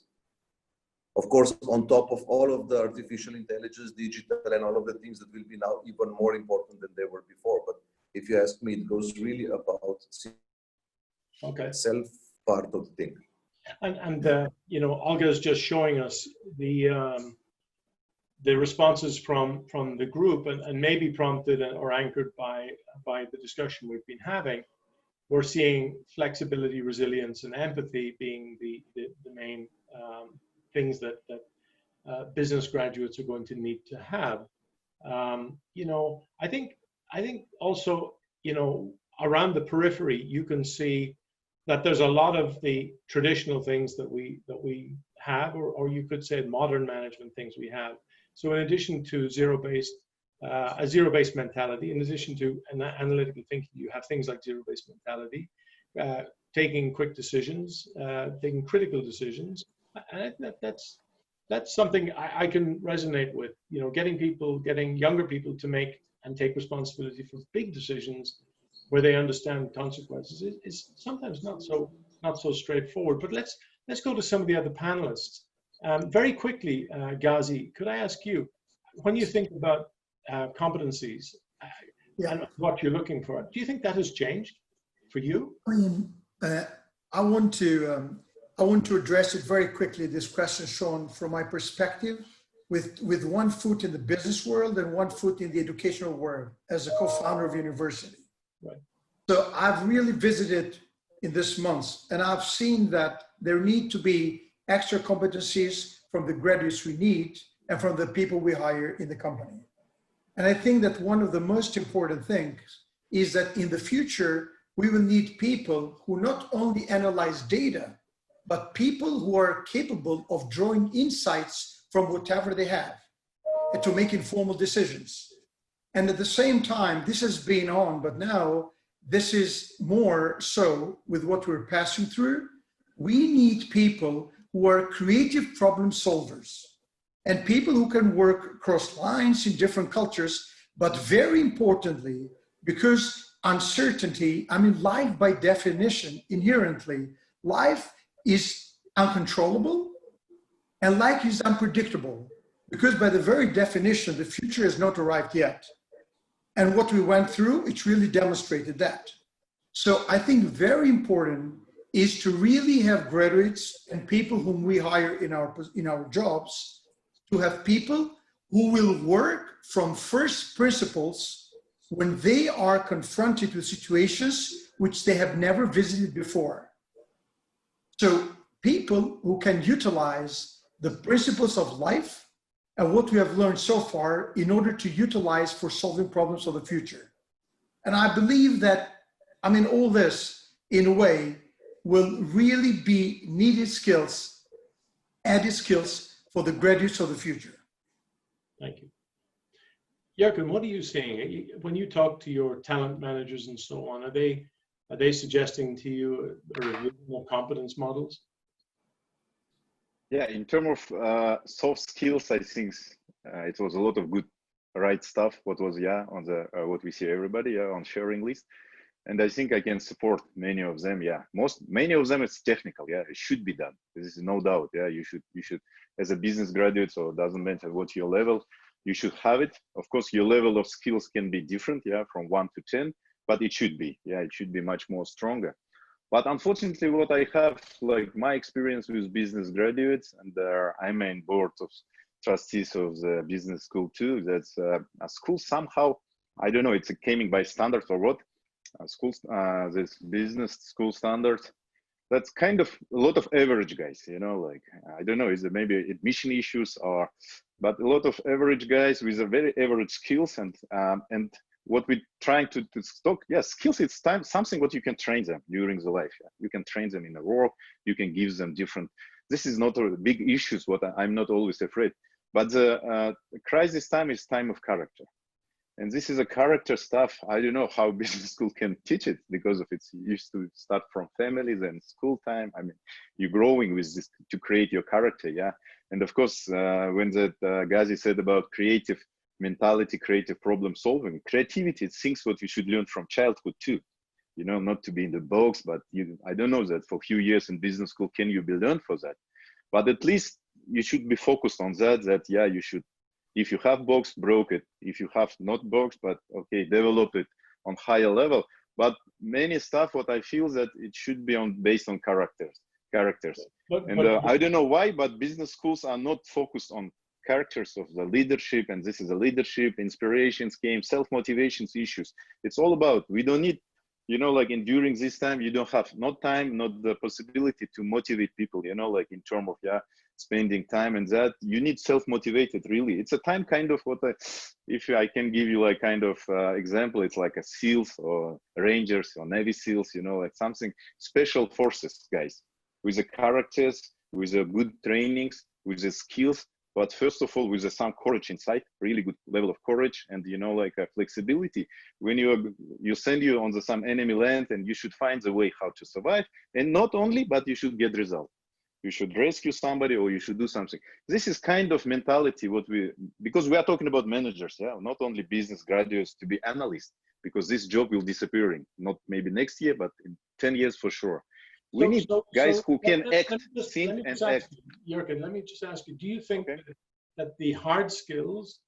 Of course, on top of all of the artificial intelligence, digital, and all of the things that will be now even more important than they were before. But if you ask me, it goes really about self part of the thing.
And you know, Olga is just showing us the responses from the group, and maybe prompted or anchored by the discussion we've been having. We're seeing flexibility, resilience, and empathy being the main things that business graduates are going to need to have. You know, I think also, you know, around the periphery, you can see that there's a lot of the traditional things that we have, or you could say modern management things we have. So in addition to a zero-based mentality, in addition to an analytical thinking, you have things like zero-based mentality, taking quick decisions, taking critical decisions. And that's something I can resonate with. You know, getting younger people to make and take responsibility for big decisions where they understand consequences is sometimes not so straightforward. But let's go to some of the other panelists. Very quickly, Gazi, could I ask you, when you think about competencies and what you're looking for, do you think that has changed for you?
I want to address it very quickly, this question, Seán, from my perspective, with one foot in the business world and one foot in the educational world as a co-founder of university.
Right.
So I've really visited in this month, and I've seen that there need to be extra competencies from the graduates we need and from the people we hire in the company. And I think that one of the most important things is that in the future, we will need people who not only analyze data, but people who are capable of drawing insights from whatever they have and to make informal decisions. And at the same time, this has been on, but now this is more so with what we're passing through. We need people who are creative problem solvers and people who can work across lines in different cultures, but very importantly, because uncertainty, I mean, life by definition, inherently, life is uncontrollable and life is unpredictable because by the very definition, the future has not arrived yet. And what we went through, it really demonstrated that. So I think very important is to really have graduates and people whom we hire in our jobs to have people who will work from first principles when they are confronted with situations which they have never visited before. So people who can utilize the principles of life and what we have learned so far in order to utilize for solving problems of the future. And I believe that, I mean, all this in a way will really be needed skills, added skills for the graduates of the future.
Thank you. Yerkin, what are you seeing? When you talk to your talent managers and so on, are they suggesting to you a review of competence models?
Yeah, in terms of soft skills, I think it was a lot of good right stuff. What was on the what we see everybody on sharing list, and I think I can support many of them. Yeah, many of them is technical. Yeah, it should be done. This is no doubt. Yeah, you should as a business graduate, so it doesn't matter what your level, you should have it. Of course, your level of skills can be different. Yeah, from 1 to 10, but it should be. Yeah, it should be much more stronger. But unfortunately, what I have, like my experience with business graduates, and I'm in board of trustees of the business school too, that's a school somehow, I don't know, it's coming by standards or what, schools, this business school standards, that's kind of a lot of average guys, you know, like, I don't know, is it maybe admission issues or, but a lot of average guys with a very average skills and what we're trying to stock, yes, skills, it's something what you can train them during the life. Yeah. You can train them in the work, you can give them different, this is not a big issues, what I'm not always afraid, but the crisis time is time of character. And this is a character stuff, I don't know how business school can teach it because of it's used to start from families and school time. I mean, you're growing with this to create your character, yeah. And of course, when that Gazi said about creative mentality, creative problem solving, creativity, it's things what you should learn from childhood too. You know, not to be in the box, but I don't know that for a few years in business school, can you be learned for that? But at least you should be focused on that, yeah, you should, if you have box, broke it. If you have not box, but okay, develop it on higher level. But many stuff, what I feel that it should be based on characters. I don't know why, but business schools are not focused on characters of the leadership, and this is a leadership, inspirations, game, self-motivations issues. It's all about, we don't need, you know, like during this time, you don't have not time, not the possibility to motivate people, you know, like in terms of, yeah, spending time and that, you need self-motivated, really. It's a time kind of what if I can give you like kind of example, it's like a SEALs or Rangers or Navy SEALs, you know, like something special forces guys with the characters, with the good trainings, with the skills, but first of all, with some courage inside, really good level of courage, and you know, like a flexibility. When you send you on some enemy land, and you should find the way how to survive, and not only, but you should get result. You should rescue somebody, or you should do something. This is kind of mentality because we are talking about managers, yeah, not only business graduates to be analysts, because this job will disappearing, not maybe next year, but in 10 years for sure. We need guys who can act, think, and act.
Yerkin, let me just ask you, do you think that the hard skills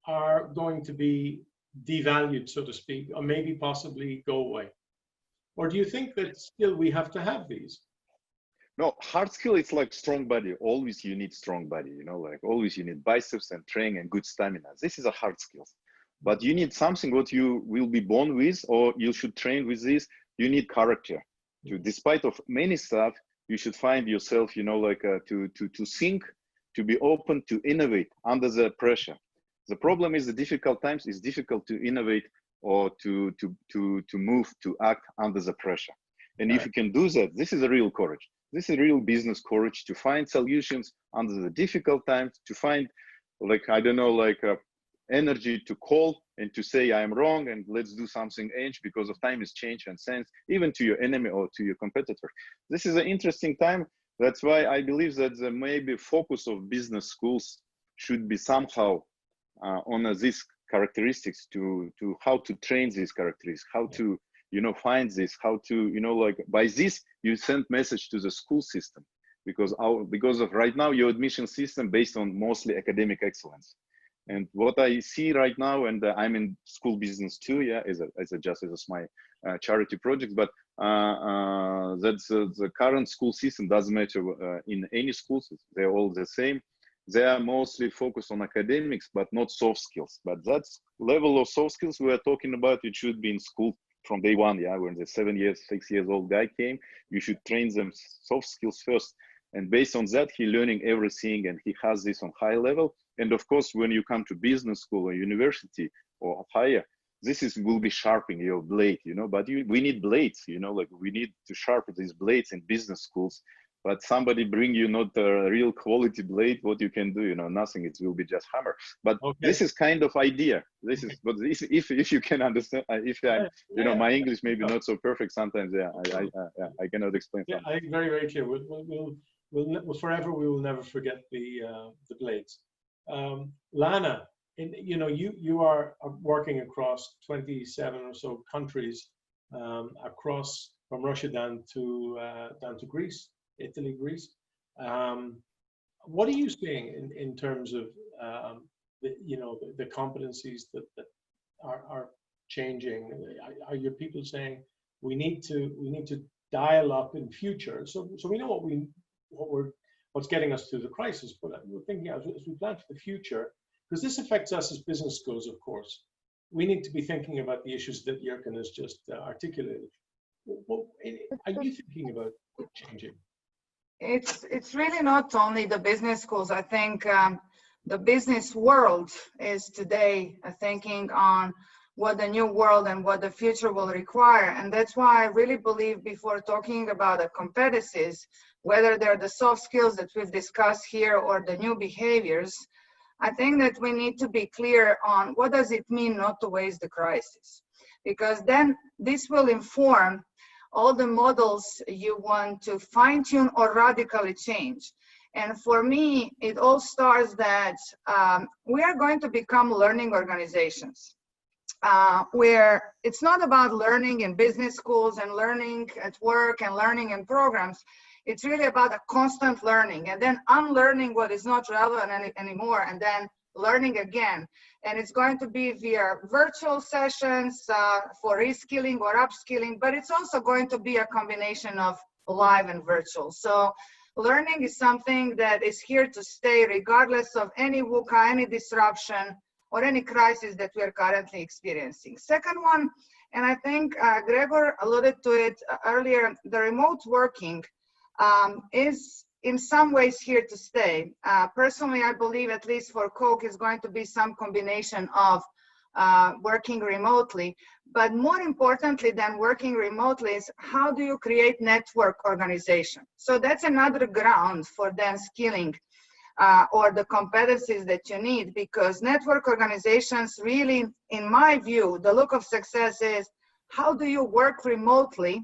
are going to be devalued, so to speak, or maybe possibly go away? Or do you think that still we have to have these?
No, hard skill, it's like strong body. Always you need strong body, you know, like always you need biceps and training and good stamina. This is a hard skill. But you need something what you will be born with, or you should train with this. You need character. Despite of many stuff, you should find yourself, you know, like to think, to be open, to innovate under the pressure. The problem is the difficult times, it's difficult to innovate or to move, to act under the pressure. And if you can do that, this is a real courage. This is real business courage to find solutions under the difficult times, to find, like, I don't know, like energy to call and to say, I am wrong and let's do something else because of time is change and sense, even to your enemy or to your competitor. This is an interesting time. That's why I believe that the maybe focus of business schools should be somehow on these characteristics, to how to train these characteristics, how to, you know, find this, how to, you know, like by this you send message to the school system, because of right now your admission system based on mostly academic excellence. And what I see right now, and I'm in school business too, yeah, as my charity project, but that's the current school system doesn't matter in any schools, they're all the same. They are mostly focused on academics, but not soft skills. But that's level of soft skills we are talking about, it should be in school from day one, yeah, when the 6 years old guy came, you should train them soft skills first. And based on that, he learning everything and he has this on high level. And of course, when you come to business school or university or higher, will be sharpening your blade, you know, but we need blades, you know, like we need to sharpen these blades in business schools. But somebody bring you not a real quality blade, what you can do, you know, nothing, it will be just hammer. But this is kind of idea. This is, but if you can understand, if I'm, you know, my English maybe not so perfect sometimes, yeah, I cannot explain.
Yeah, I think very, very clear. We'll forever, we will never forget the blades. Lana, you know, you are working across 27 or so countries, across from Russia down to Greece. Italy, Greece. What are you seeing in terms of the competencies that are changing? Are your people saying we need to dial up in future? So we know what's getting us through the crisis, but we're thinking as we plan for the future, because this affects us as business schools, of course. We need to be thinking about the issues that Yerkin has just articulated. What are you thinking about changing?
It's really not only the business schools. I think the business world is today thinking on what the new world and what the future will require. And that's why I really believe before talking about the competencies, whether they're the soft skills that we've discussed here or the new behaviors, I think that we need to be clear on what does it mean not to waste the crisis, because then this will inform all the models you want to fine-tune or radically change. And for me, it all starts that we are going to become learning organizations, where it's not about learning in business schools and learning at work and learning in programs. It's really about a constant learning and then unlearning what is not relevant anymore and then learning again. And it's going to be via virtual sessions for reskilling or upskilling, but it's also going to be a combination of live and virtual. So learning is something that is here to stay regardless of any VUCA, any disruption, or any crisis that we are currently experiencing. Second one, and I think Gregor alluded to it earlier, the remote working is in some ways here to stay. Personally, I believe at least for Coke is going to be some combination of working remotely, but more importantly than working remotely is how do you create network organization? So that's another ground for then skilling or the competencies that you need, because network organizations really, in my view, the look of success is how do you work remotely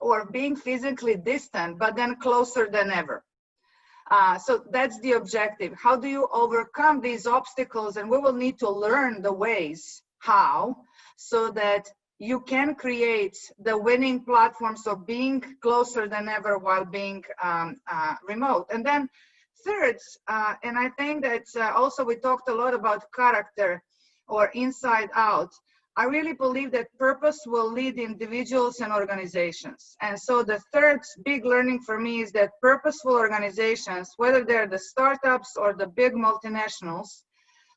or being physically distant, but then closer than ever. So that's the objective. How do you overcome these obstacles? And we will need to learn the ways how, so that you can create the winning platforms of being closer than ever while being remote. And then third, and I think that also we talked a lot about character or inside out. I really believe that purpose will lead individuals and organizations. And so the third big learning for me is that purposeful organizations, whether they're the startups or the big multinationals,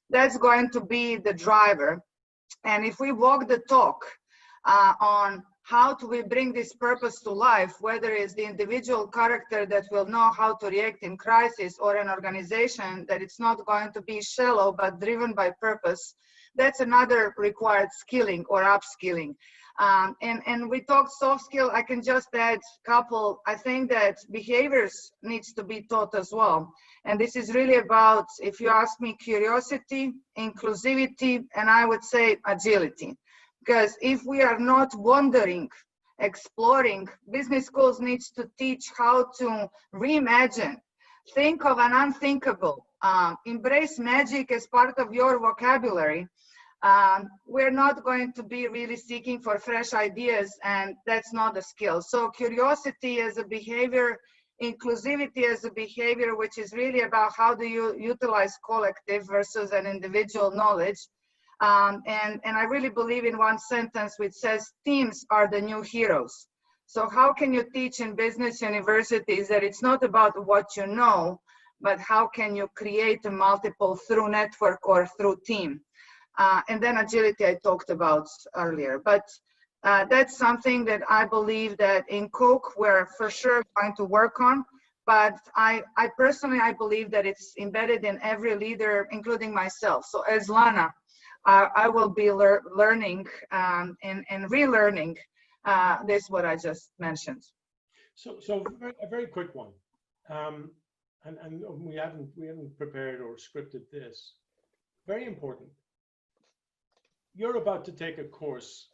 that's going to be the driver. And if we walk the talk on how do we bring this purpose to life, whether it's the individual character that will know how to react in crisis or an organization that it's not going to be shallow but driven by purpose, that's another required skilling or upskilling. And we talked soft skill. I can just add a couple. I think that behaviors needs to be taught as well. And this is really about, if you ask me, curiosity, inclusivity, and I would say agility. Because if we are not wandering, exploring, business schools needs to teach how to reimagine, think of an unthinkable, embrace magic as part of your vocabulary. We're not going to be really seeking for fresh ideas, and that's not a skill. So curiosity as a behavior, inclusivity as a behavior, which is really about how do you utilize collective versus an individual knowledge. And I really believe in one sentence which says teams are the new heroes. So how can you teach in business universities that it's not about what you know, but how can you create a multiple through network or through team? And then agility I talked about earlier. But that's something that I believe that in Coke we're for sure going to work on. But I personally, I believe that it's embedded in every leader, including myself. So as Lana, I will be learning and relearning this, what I just mentioned.
So a very quick one. And we haven't prepared or scripted this. Very important. You're about to take a course,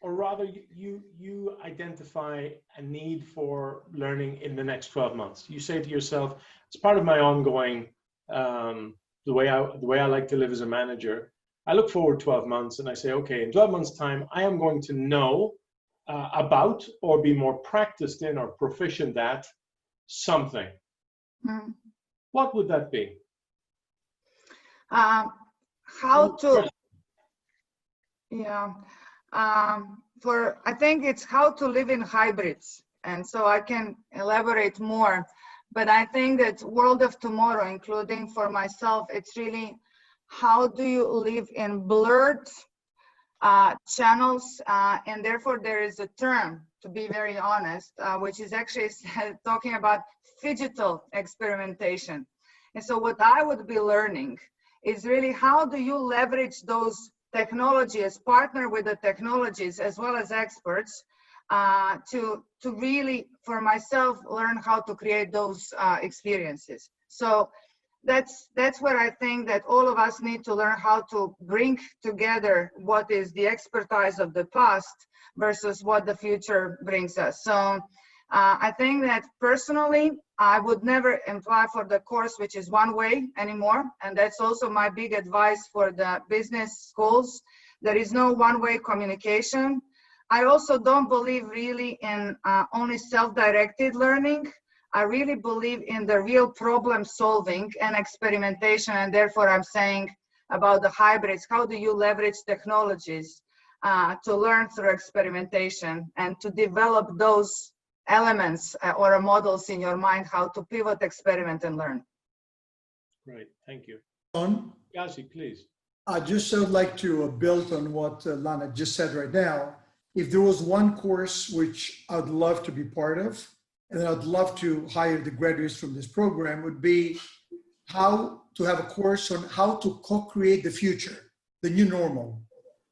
or rather you identify a need for learning in the next 12 months. You say to yourself, it's part of my ongoing, the way I like to live as a manager. I look forward 12 months and I say, okay, in 12 months time, I am going to know about or be more practiced in or proficient at something. Mm. What would that be?
I think it's how to live in hybrids. And so I can elaborate more, but I think that world of tomorrow, including for myself, it's really how do you live in blurred channels, and therefore there is a term, to be very honest, which is actually talking about phygital experimentation. And so what I would be learning is really how do you leverage those technologies, partner with the technologies as well as experts to really, for myself, learn how to create those experiences. So that's where I think that all of us need to learn how to bring together what is the expertise of the past versus what the future brings us. So I think that personally, I would never apply for the course which is one way anymore. And that's also my big advice for the business schools. There is no one-way communication. I also don't believe really in only self-directed learning. I really believe in the real problem solving and experimentation, and therefore I'm saying about the hybrids. How do you leverage technologies to learn through experimentation and to develop those elements or models in your mind, how to pivot, experiment, and learn.
Great, thank you.
Gazi,
please.
I just would like to build on what Lana just said right now. If there was one course which I'd love to be part of, and I'd love to hire the graduates from this program, would be how to have a course on how to co-create the future, the new normal.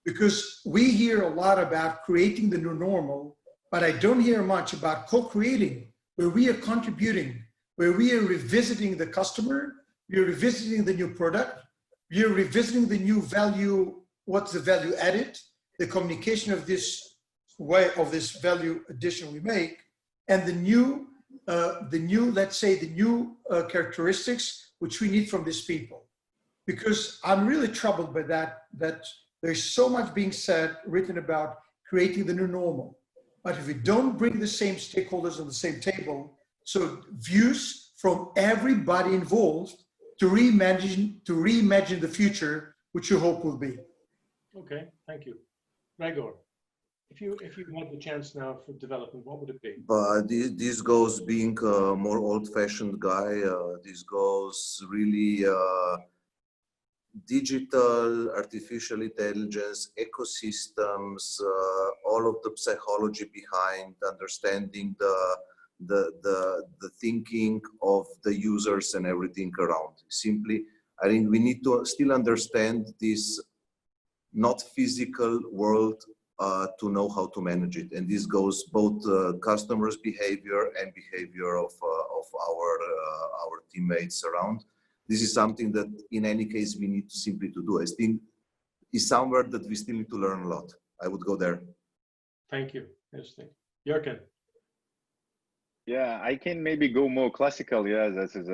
Because we hear a lot about creating the new normal, but I don't hear much about co-creating, where we are contributing, where we are revisiting the customer, we are revisiting the new product, we are revisiting the new value, what's the value added, the communication of this way of this value addition we make, and the new, let's say, the new characteristics which we need from these people. Because I'm really troubled by that there's so much being said, written about creating the new normal. But if we don't bring the same stakeholders on the same table, so views from everybody involved to reimagine the future, which you hope will be.
Okay, thank you. Gregor, if you had the chance now for development, what would it be?
This goes being a more old-fashioned guy. This goes really digital, artificial intelligence, ecosystems, all of the psychology behind understanding the thinking of the users and everything around. Simply, I think we need to still understand this not physical world to know how to manage it. And this goes both customers' behavior and behavior of our teammates around. This is something that in any case we need to simply to do. I think is somewhere that we still need to learn a lot. I would go there.
Thank you. Interesting. Yerkin.
Yeah, I can maybe go more classical. Yeah, that is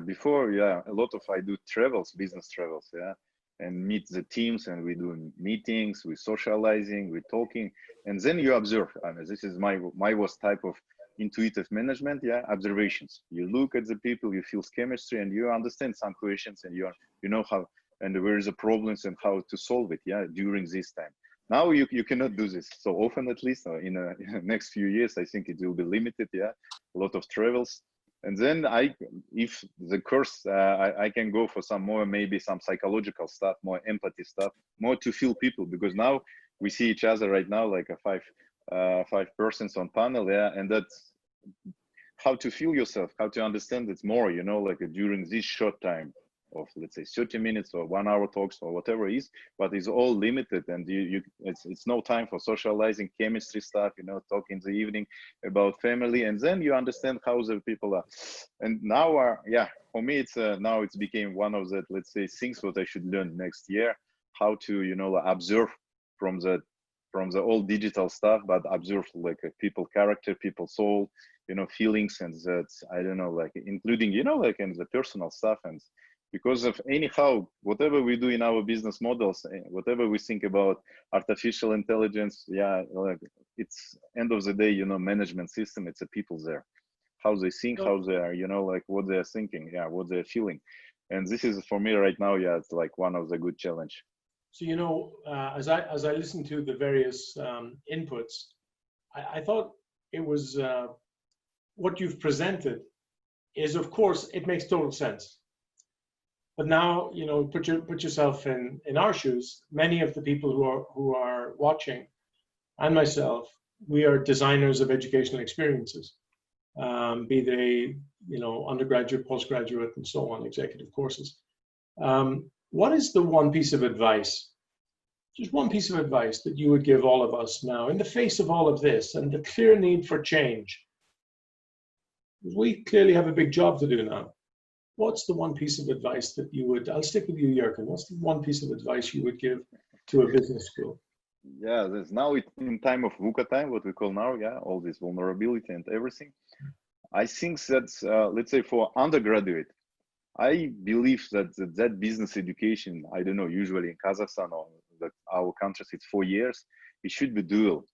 before. Yeah, a lot of I do travels, business travels. Yeah, and meet the teams, and we do meetings, we socializing, we talking, and then you observe. I mean, this is my was type of intuitive management. Yeah, observations. You look at the people, you feel chemistry, and you understand some questions, and you know how and where is the problems and how to solve it. Yeah, during this time. Now you cannot do this so often, at least in the next few years. I think it will be limited. Yeah, a lot of travels, and then if the course, I can go for some more, maybe some psychological stuff, more empathy stuff, more to feel people, because now we see each other right now like a five persons on panel. Yeah, and that's how to feel yourself, how to understand it more. You know, like during this short time of, let's say, 30 minutes or 1 hour talks or whatever it is, but it's all limited, and it's no time for socializing, chemistry stuff, you know, talk in the evening about family, and then you understand how the people are. And now for me it's now it's became one of the, let's say, things what I should learn next year, how to, you know, observe from the old digital stuff, but observe like people character, people soul, you know, feelings, and that, I don't know, like including, you know, like in the personal stuff. And because of anyhow, whatever we do in our business models, whatever we think about artificial intelligence, yeah, like it's end of the day, you know, management system, it's a people there, how they think, how they are, you know, like what they're thinking, yeah, what they're feeling. And this is for me right now, yeah, it's like one of the good challenge.
So, you know, as I listened to the various inputs, I thought it was what you've presented is, of course, it makes total sense. But now, you know, put yourself in our shoes. Many of the people who are watching, and myself, we are designers of educational experiences, be they, you know, undergraduate, postgraduate, and so on, executive courses. What is the one piece of advice, just one piece of advice that you would give all of us now in the face of all of this and the clear need for change? We clearly have a big job to do now. What's the one piece of advice that you would, I'll stick with you, Yerkin, what's the one piece of advice you would give to a business school?
Yeah, there's now in time of VUCA time, what we call now, yeah, all this vulnerability and everything. I think that's, let's say for undergraduate, I believe that business education, I don't know, usually in Kazakhstan or our countries, it's 4 years. It should be dual.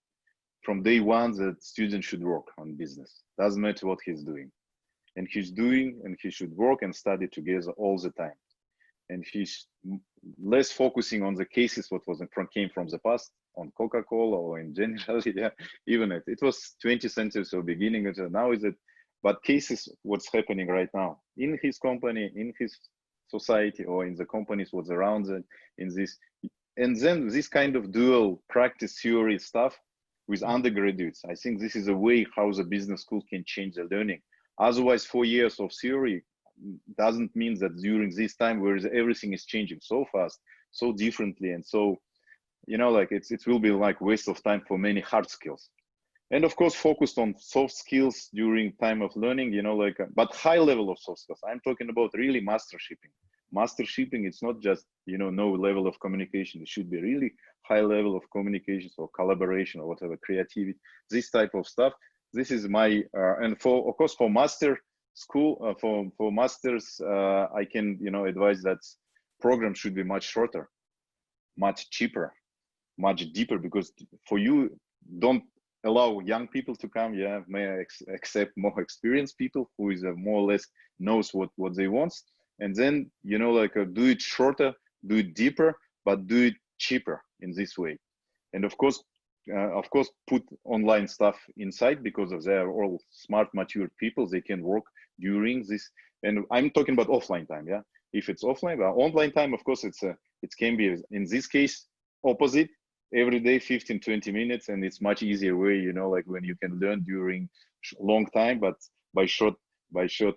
From day one, the student should work on business. Doesn't matter what he's doing. And he's doing, and he should work and study together all the time. And he's less focusing on the cases what came from the past, on Coca-Cola or in Generali. Yeah, even it was 20th century, so beginning of it. Now is it, but cases what's happening right now in his company, in his society, or in the companies what's around it, in this, and then this kind of dual practice theory stuff with undergraduates. I think this is a way how the business school can change the learning. Otherwise, 4 years of theory doesn't mean that during this time where everything is changing so fast, so differently, and so, you know, like it will be like waste of time for many hard skills. And of course, focused on soft skills during time of learning, you know, like, but high level of soft skills. I'm talking about really mastershipping. Mastershipping, it's not just, you know, no level of communication. It should be really high level of communication or collaboration or whatever, creativity, this type of stuff. This is my, and for, of course, for master school, for masters, I can, you know, advise that program should be much shorter, much cheaper, much deeper, because for you, don't allow young people to come, yeah, may accept more experienced people who is more or less knows what they want. And then, you know, like do it shorter, do it deeper, but do it cheaper in this way. And of course, put online stuff inside, because of they are all smart, mature people. They can work during this. And I'm talking about offline time. Yeah, if it's offline, but online time, of course, it can be in this case opposite. Every day, 15, 20 minutes, and it's much easier way, you know, like when you can learn during long time, but by short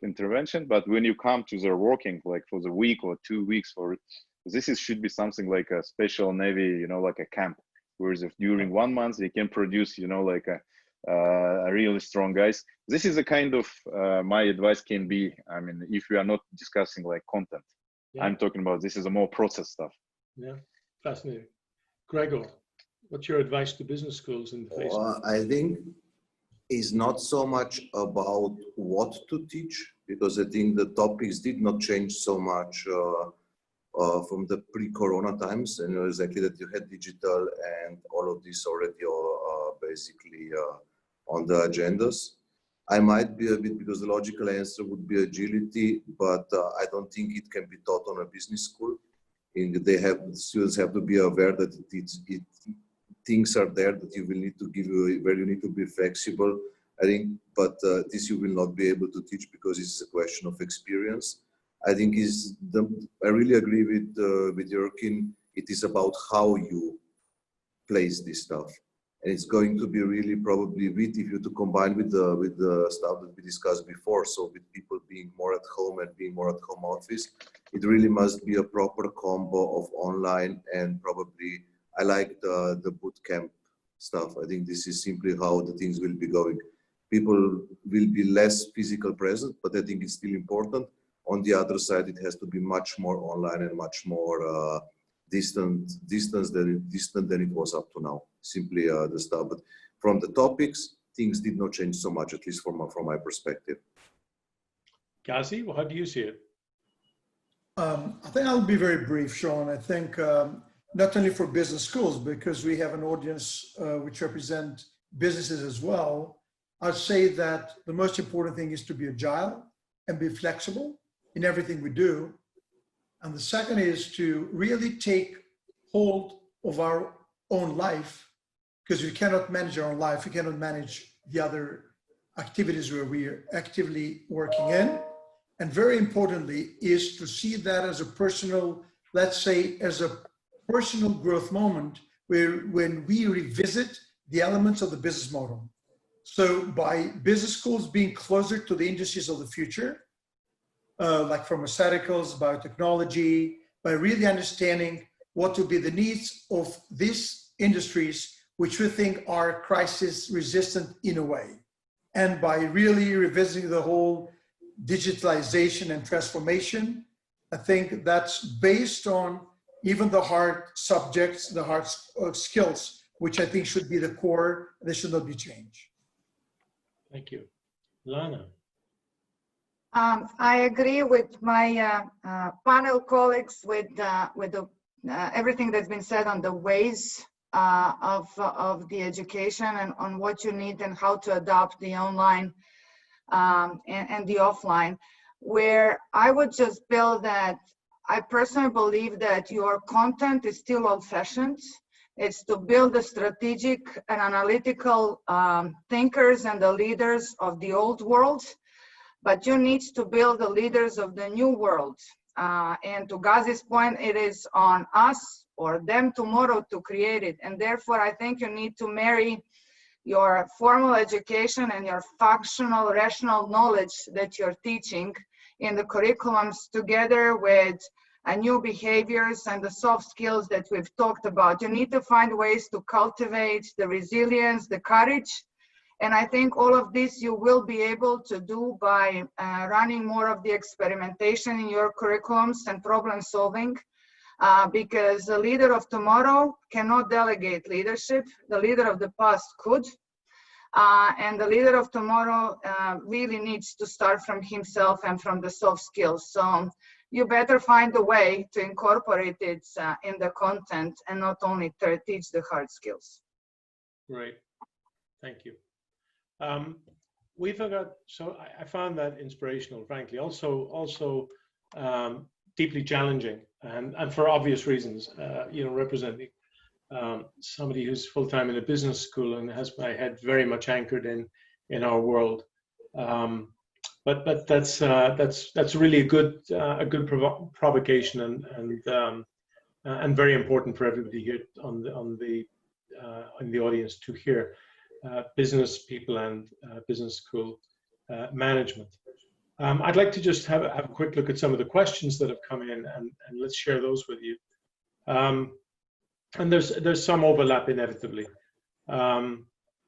intervention. But when you come to their working, like for the week or 2 weeks, or Should be something like a special Navy, you know, like a camp, whereas if during 1 month they can produce, you know, like a really strong guys. This is a kind of my advice can be. I mean, if we are not discussing like content, I'm talking about this is a more process stuff.
Yeah, fascinating. Gregor, what's your advice to business schools in the face?
I think it's not so much about what to teach, because I think the topics did not change so much from the pre-corona times, and exactly that you had digital and all of this already basically on the agendas. I might be a bit, because the logical answer would be agility, but I don't think it can be taught on a business school. Students have to be aware that things are there that you will need to give you, where you need to be flexible, I think, but this you will not be able to teach because it's a question of experience. I think I really agree with Yerkin. It is about how you place this stuff. And it's going to be really probably if you to combine with the stuff that we discussed before. So with people being more at home and being more at home office, it really must be a proper combo of online and probably, I like the boot camp stuff. I think this is simply how the things will be going. People will be less physical present, but I think it's still important. On the other side, it has to be much more online and much more distant than it was up to now. Simply the stuff. But from the topics, things did not change so much, at least from my perspective.
Gazi, well, how do you see it?
I think I'll be very brief, Seán. I think not only for business schools, because we have an audience which represent businesses as well, I'd say that the most important thing is to be agile and be flexible in everything we do. And the second is to really take hold of our own life, because we cannot manage our own life. We cannot manage the other activities where we are actively working in. And very importantly is to see that as a personal, let's say, as a personal growth moment when we revisit the elements of the business model. So by business schools being closer to the industries of the future, like pharmaceuticals, biotechnology, by really understanding what will be the needs of these industries, which we think are crisis resistant in a way. And by really revisiting the whole digitalization and transformation, I think that's based on even the hard subjects, the hard skills, which I think should be the core. They should not be changed.
Thank you. Lana.
I agree with my panel colleagues with everything that's been said on the ways of the education and on what you need and how to adopt the online and the offline, where I would just build that I personally believe that your content is still old-fashioned. It's to build the strategic and analytical thinkers and the leaders of the old world, but you need to build the leaders of the new world. And to Gazi's point, it is on us or them tomorrow to create it. And therefore, I think you need to marry your formal education and your functional, rational knowledge that you're teaching in the curriculums together with new behaviors and the soft skills that we've talked about. You need to find ways to cultivate the resilience, the courage. And I think all of this you will be able to do by running more of the experimentation in your curriculums and problem solving, because the leader of tomorrow cannot delegate leadership. The leader of the past could. And the leader of tomorrow really needs to start from himself and from the soft skills. So you better find a way to incorporate it in the content and not only teach the hard skills.
Great, thank you. I found that inspirational, frankly, also deeply challenging, and for obvious reasons, representing somebody who's full-time in a business school and has my head very much anchored in our world. But that's really a good provocation and very important for everybody here in the audience to hear. Business people and business school management. I'd like to just have a quick look at some of the questions that have come in, and let's share those with you. And there's some overlap inevitably.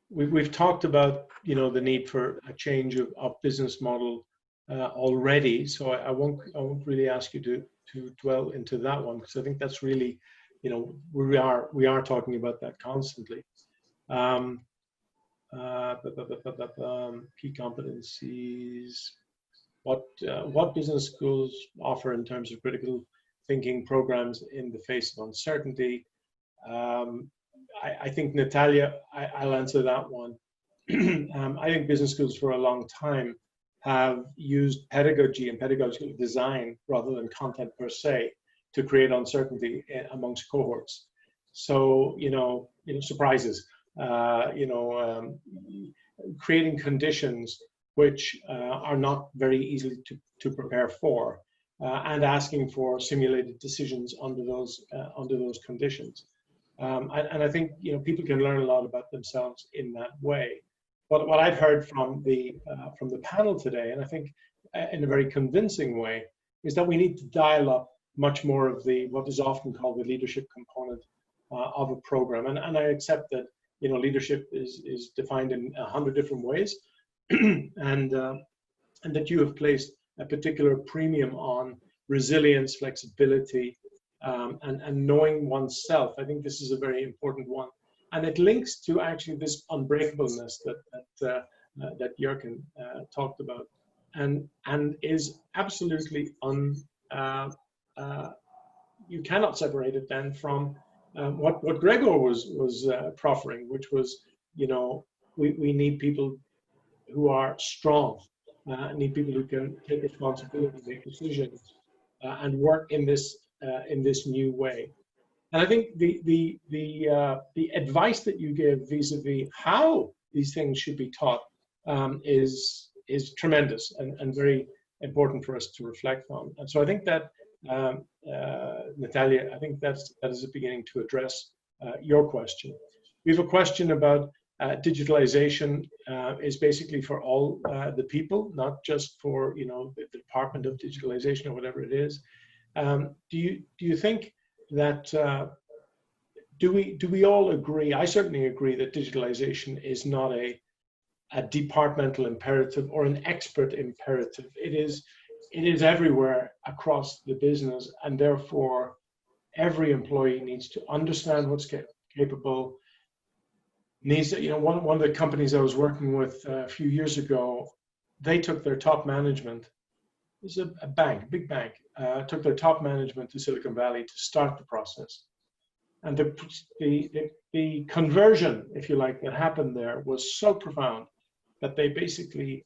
We've talked about, you know, the need for a change of business model already, so I won't really ask you to dwell into that one, because I think that's really, you know, we are talking about that constantly. Key competencies. What business schools offer in terms of critical thinking programs in the face of uncertainty? I think, Natalia, I'll answer that one. I think business schools for a long time have used pedagogy and pedagogical design rather than content per se to create uncertainty amongst cohorts. So, you know, surprises, creating conditions which are not very easy to prepare for, and asking for simulated decisions under those conditions. And I think, you know, people can learn a lot about themselves in that way. But what I've heard from the panel today, and I think in a very convincing way, is that we need to dial up much more of what is often called the leadership component of a program. And I accept that, you know, leadership is defined in 100 different ways, and that you have placed a particular premium on resilience, flexibility, and knowing oneself. I think this is a very important one, and it links to actually this unbreakableness that Yerkin talked about, and is absolutely you cannot separate it then from what Gregor was proffering, which was, you know, we need people who are strong, need people who can take responsibility, make decisions, and work in this new way. And I think the advice that you give vis-a-vis how these things should be taught is tremendous and very important for us to reflect on. And so I think that Natalia, I think that is a beginning to address your question. We have a question about digitalization is basically for all the people, not just for, you know, the Department of Digitalization or whatever it is. Do you think that do we all agree? I certainly agree that digitalization is not a departmental imperative or an expert imperative. It is everywhere across the business, and therefore every employee needs to understand what's capable. Needs, you know, one of the companies I was working with a few years ago, they took their top management. It's a bank, a big bank, took their top management to Silicon Valley to start the process. And the conversion, if you like, that happened there was so profound that they basically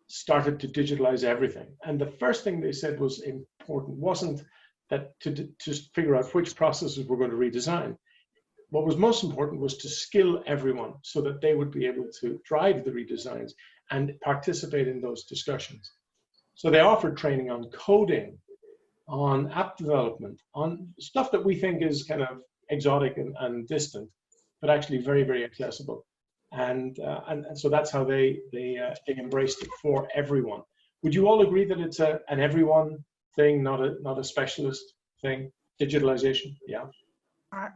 started to digitalize everything. And the first thing they said was important wasn't that to figure out which processes we're going to redesign. What was most important was to skill everyone so that they would be able to drive the redesigns and participate in those discussions. So they offered training on coding, on app development, on stuff that we think is kind of exotic and distant, but actually very, very accessible. And so that's how they embraced it for everyone. Would you all agree that it's an everyone thing, not a specialist thing, digitalization? Yeah.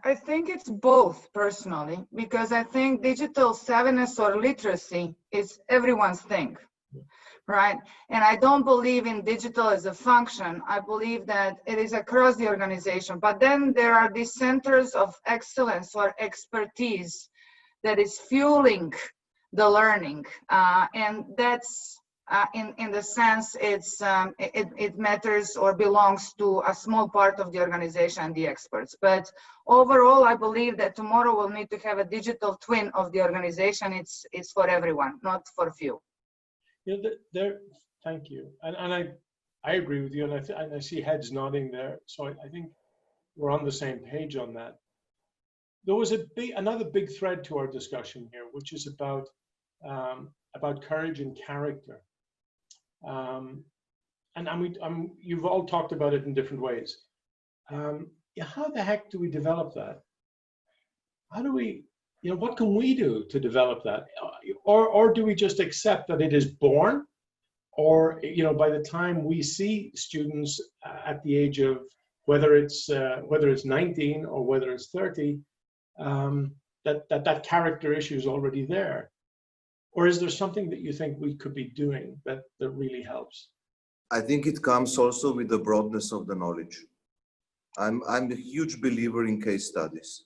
I think it's both, personally, because I think digital savviness or literacy is everyone's thing, right? And I don't believe in digital as a function. I believe that it is across the organization. But then there are these centers of excellence or expertise that is fueling the learning, and that's in the sense it matters or belongs to a small part of the organization and the experts. But overall, I believe that tomorrow we'll need to have a digital twin of the organization. It's for everyone, not for few.
Yeah, thank you, and I agree with you, and I see heads nodding there. So I think we're on the same page on that. There was another big thread to our discussion here, which is about courage and character. And you've all talked about it in different ways. How the heck do we develop that? How do we, you know, what can we do to develop that? Or do we just accept that it is born, or by the time we see students at the age of whether it's 19 or whether it's 30, that character issue is already there? Or is there something that you think we could be doing that really helps?
I think it comes also with the broadness of the knowledge. I'm a huge believer in case studies.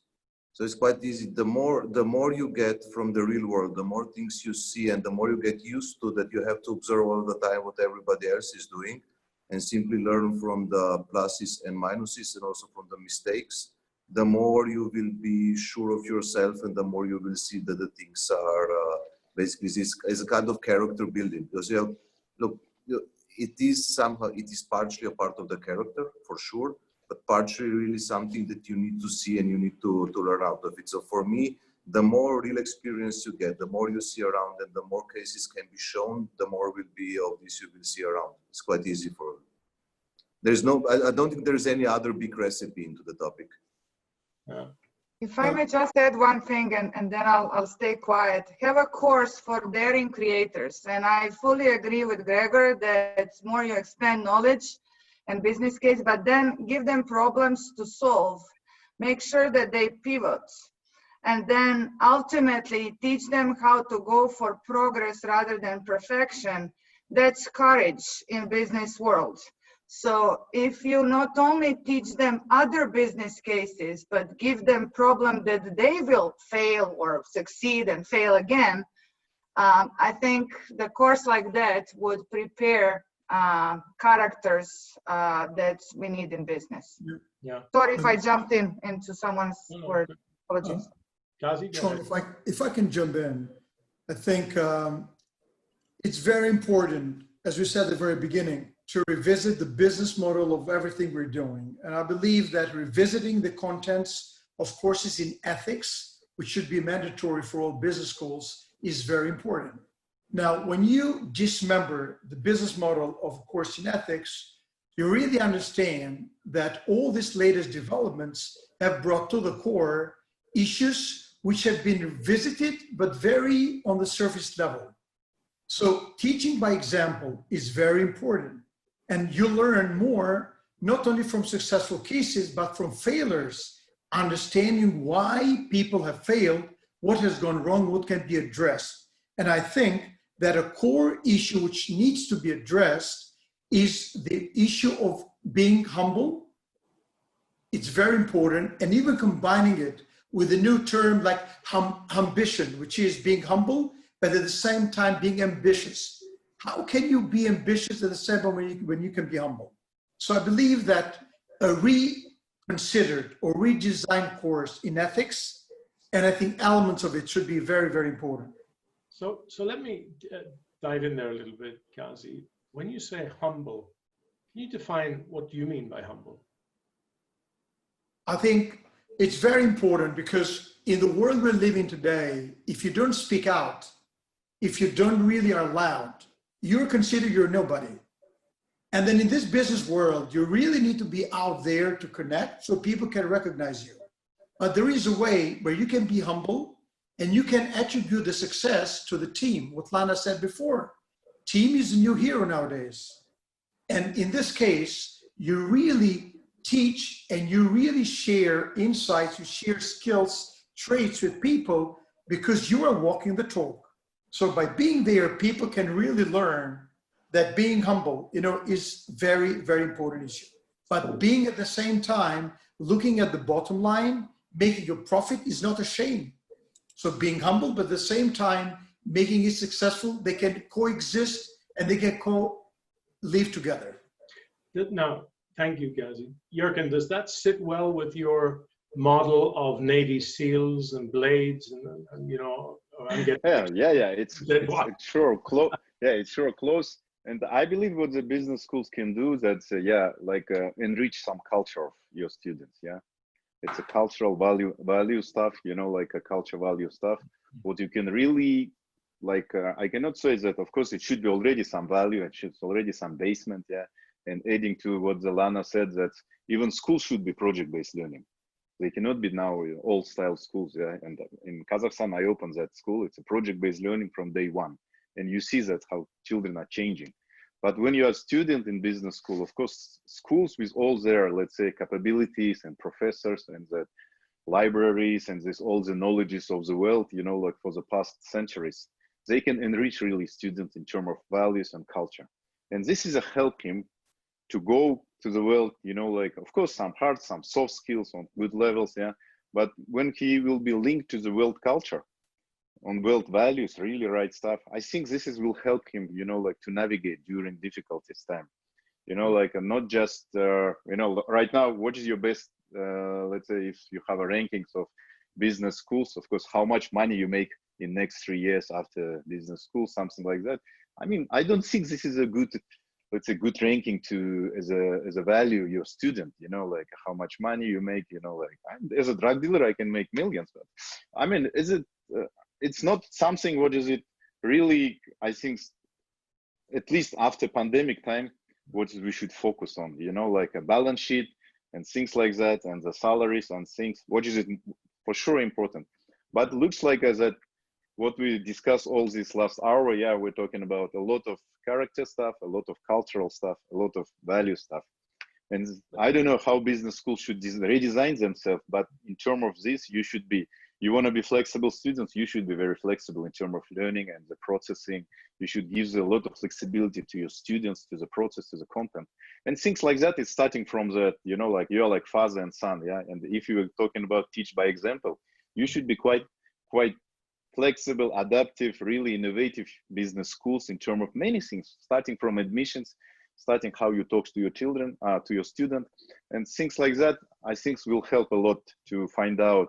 So it's quite easy. The more you get from the real world, the more things you see, and the more you get used to that, you have to observe all the time what everybody else is doing and simply learn from the pluses and minuses and also from the mistakes. The more you will be sure of yourself, and the more you will see that the things are basically this is a kind of character building. Because it is partially a part of the character for sure, but partially really something that you need to see and you need to learn out of it. So for me, the more real experience you get, the more you see around, and the more cases can be shown, the more will be of this you will see around. It's quite easy for. I don't think there's any other big recipe into the topic.
Yeah.
If I may just add one thing, and then I'll stay quiet. Have a course for daring creators. And I fully agree with Gregor that it's more you expand knowledge and business case, but then give them problems to solve. Make sure that they pivot. And then ultimately teach them how to go for progress rather than perfection. That's courage in business world. So if you not only teach them other business cases, but give them problem that they will fail or succeed and fail again, I think the course like that would prepare characters that we need in business.
Yeah.
Sorry if I jumped into someone's word. Apologies.
Gazi,
if I can jump in, I think it's very important, as we said at the very beginning, to revisit the business model of everything we're doing. And I believe that revisiting the contents of courses in ethics, which should be mandatory for all business schools, is very important. Now, when you dismember the business model of a course in ethics, you really understand that all these latest developments have brought to the core issues which have been revisited, but very on the surface level. So teaching by example is very important. And you learn more, not only from successful cases, but from failures, understanding why people have failed, what has gone wrong, what can be addressed. And I think that a core issue which needs to be addressed is the issue of being humble. It's very important, and even combining it with a new term like ambition, which is being humble, but at the same time being ambitious. How can you be ambitious at the same time when you can be humble? So I believe that a reconsidered or redesigned course in ethics, and I think elements of it should be very, very important.
So let me dive in there a little bit, Gazi. When you say humble, can you define what you mean by humble?
I think it's very important because in the world we're living today, if you don't speak out, if you don't really are loud, you're considered you're nobody. And then in this business world, you really need to be out there to connect so people can recognize you. But there is a way where you can be humble and you can attribute the success to the team, what Lana said before. Team is a new hero nowadays. And in this case, you really teach and you really share insights, you share skills, traits with people because you are walking the talk. So by being there, people can really learn that being humble, is very, very important issue. But being at the same time, looking at the bottom line, making your profit is not a shame. So being humble, but at the same time, making it successful, they can coexist and they can live together.
Now, thank you, Gazi. Yerkin, does that sit well with your model of Navy SEALs and blades and
It's sure close. Yeah, it's sure close. And I believe what the business schools can do that's enrich some culture of your students. Yeah, it's a cultural value stuff. Like a culture value stuff. What you can really I cannot say that. Of course, it should be already some value. It should already some basement. Yeah, and adding to what the Lana said that even schools should be project-based learning. They cannot be now all style schools. Yeah? And in Kazakhstan, I opened that school. It's a project-based learning from day one. And you see that how children are changing. But when you're a student in business school, of course, schools with all their, let's say, capabilities and professors and the libraries and this all the knowledges of the world, you know, like for the past centuries, they can enrich really students in terms of values and culture. And this is a help him to go to the world, you know, like, of course, some hard, some soft skills on good levels, yeah. But when he will be linked to the world culture, on world values, really right stuff, I think this will help him, you know, like to navigate during difficulties time. You know, like not just, you know, right now, what is your best, let's say, if you have a rankings of business schools, of course, how much money you make in next 3 years after business school, something like that. I mean, I don't think this is a good, let's say, good ranking to as a value your student, you know, like how much money you make, you know, like as a drug dealer, I can make millions. But I mean, is it, it's not something, what is it really, I think, at least after pandemic time, what we should focus on, you know, like a balance sheet and things like that, and the salaries and things, what is it for sure important. But looks like as that what we discussed all this last hour, yeah, we're talking about a lot of character stuff, a lot of cultural stuff, a lot of value stuff. And I don't know how business schools should redesign themselves, but in terms of this, you should be, you want to be flexible students, you should be very flexible in terms of learning and the processing. You should give a lot of flexibility to your students, to the process, to the content. And things like that is starting from the, you know, like you're like father and son, yeah? And if you're talking about teach by example, you should be quite flexible, adaptive, really innovative business schools in terms of many things, starting from admissions, starting how you talk to your children, to your student, and things like that, I think will help a lot to find out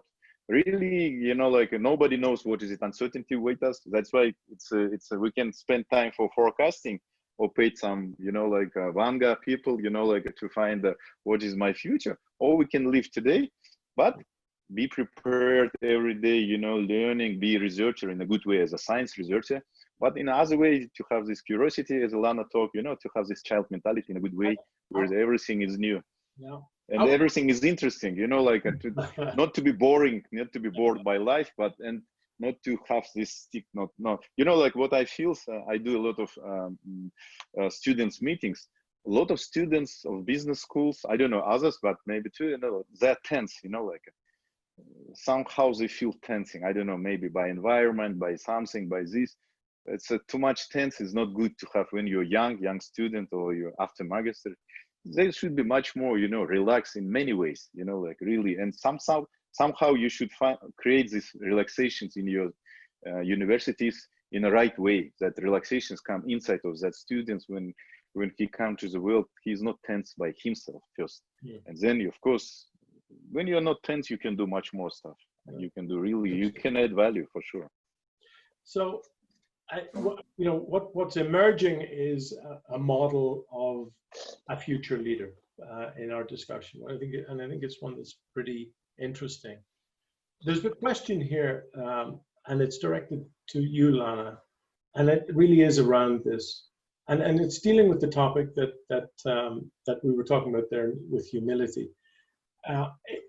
really, you know, like nobody knows what is it uncertainty with us. That's why we can spend time for forecasting or pay some, you know, like Vanga people, you know, like to find what is my future, or we can live today, but be prepared every day, you know, learning, be a researcher in a good way as a science researcher, but in other way to have this curiosity, as Lana talked, you know, to have this child mentality in a good way where everything is new.
Yeah.
And everything is interesting, you know, like not to be boring, not to be bored by life, but and not to have this stick, not, you know, like what I feel, I do a lot of students meetings, a lot of students of business schools, I don't know others, but maybe too, you know, they're tense, you know, like somehow they feel tensing, I don't know, maybe by environment, by something, by this. It's too much tense is not good to have when you're young student or you're after magister. They should be much more, you know, relaxed in many ways, you know, like really, and somehow you should create these relaxations in your universities in a right way, that relaxations come inside of that students when he comes to the world, he's not tense by himself first. Yeah. And then you, of course, when you're not tense, you can do much more stuff. Yeah. You can do really, you can add value for sure.
So, you know, what's emerging is a model of a future leader in our discussion. I think it's one that's pretty interesting. There's a question here, and it's directed to you, Lana, and it really is around this, and it's dealing with the topic that we were talking about there with humility.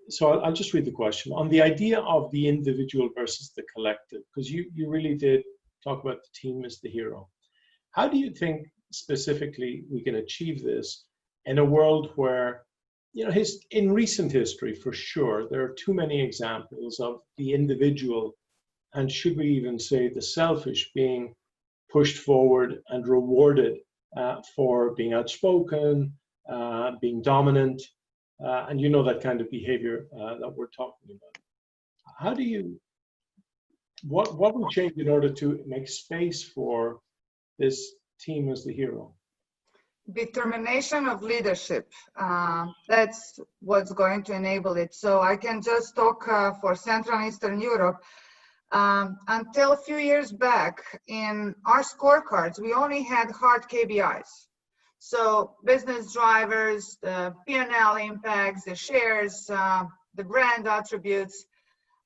So I'll just read the question on the idea of the individual versus the collective, because you really did talk about the team as the hero. How do you think specifically we can achieve this in a world where, you know, in recent history, for sure, there are too many examples of the individual, and should we even say the selfish, being pushed forward and rewarded for being outspoken, being dominant, and you know that kind of behavior that we're talking about. How do you, what will change in order to make space for this team as the hero?
Determination of leadership. That's what's going to enable it. So I can just talk for Central and Eastern Europe. Until a few years back, in our scorecards, we only had hard KPIs. So business drivers, the P&L impacts, the shares, the brand attributes.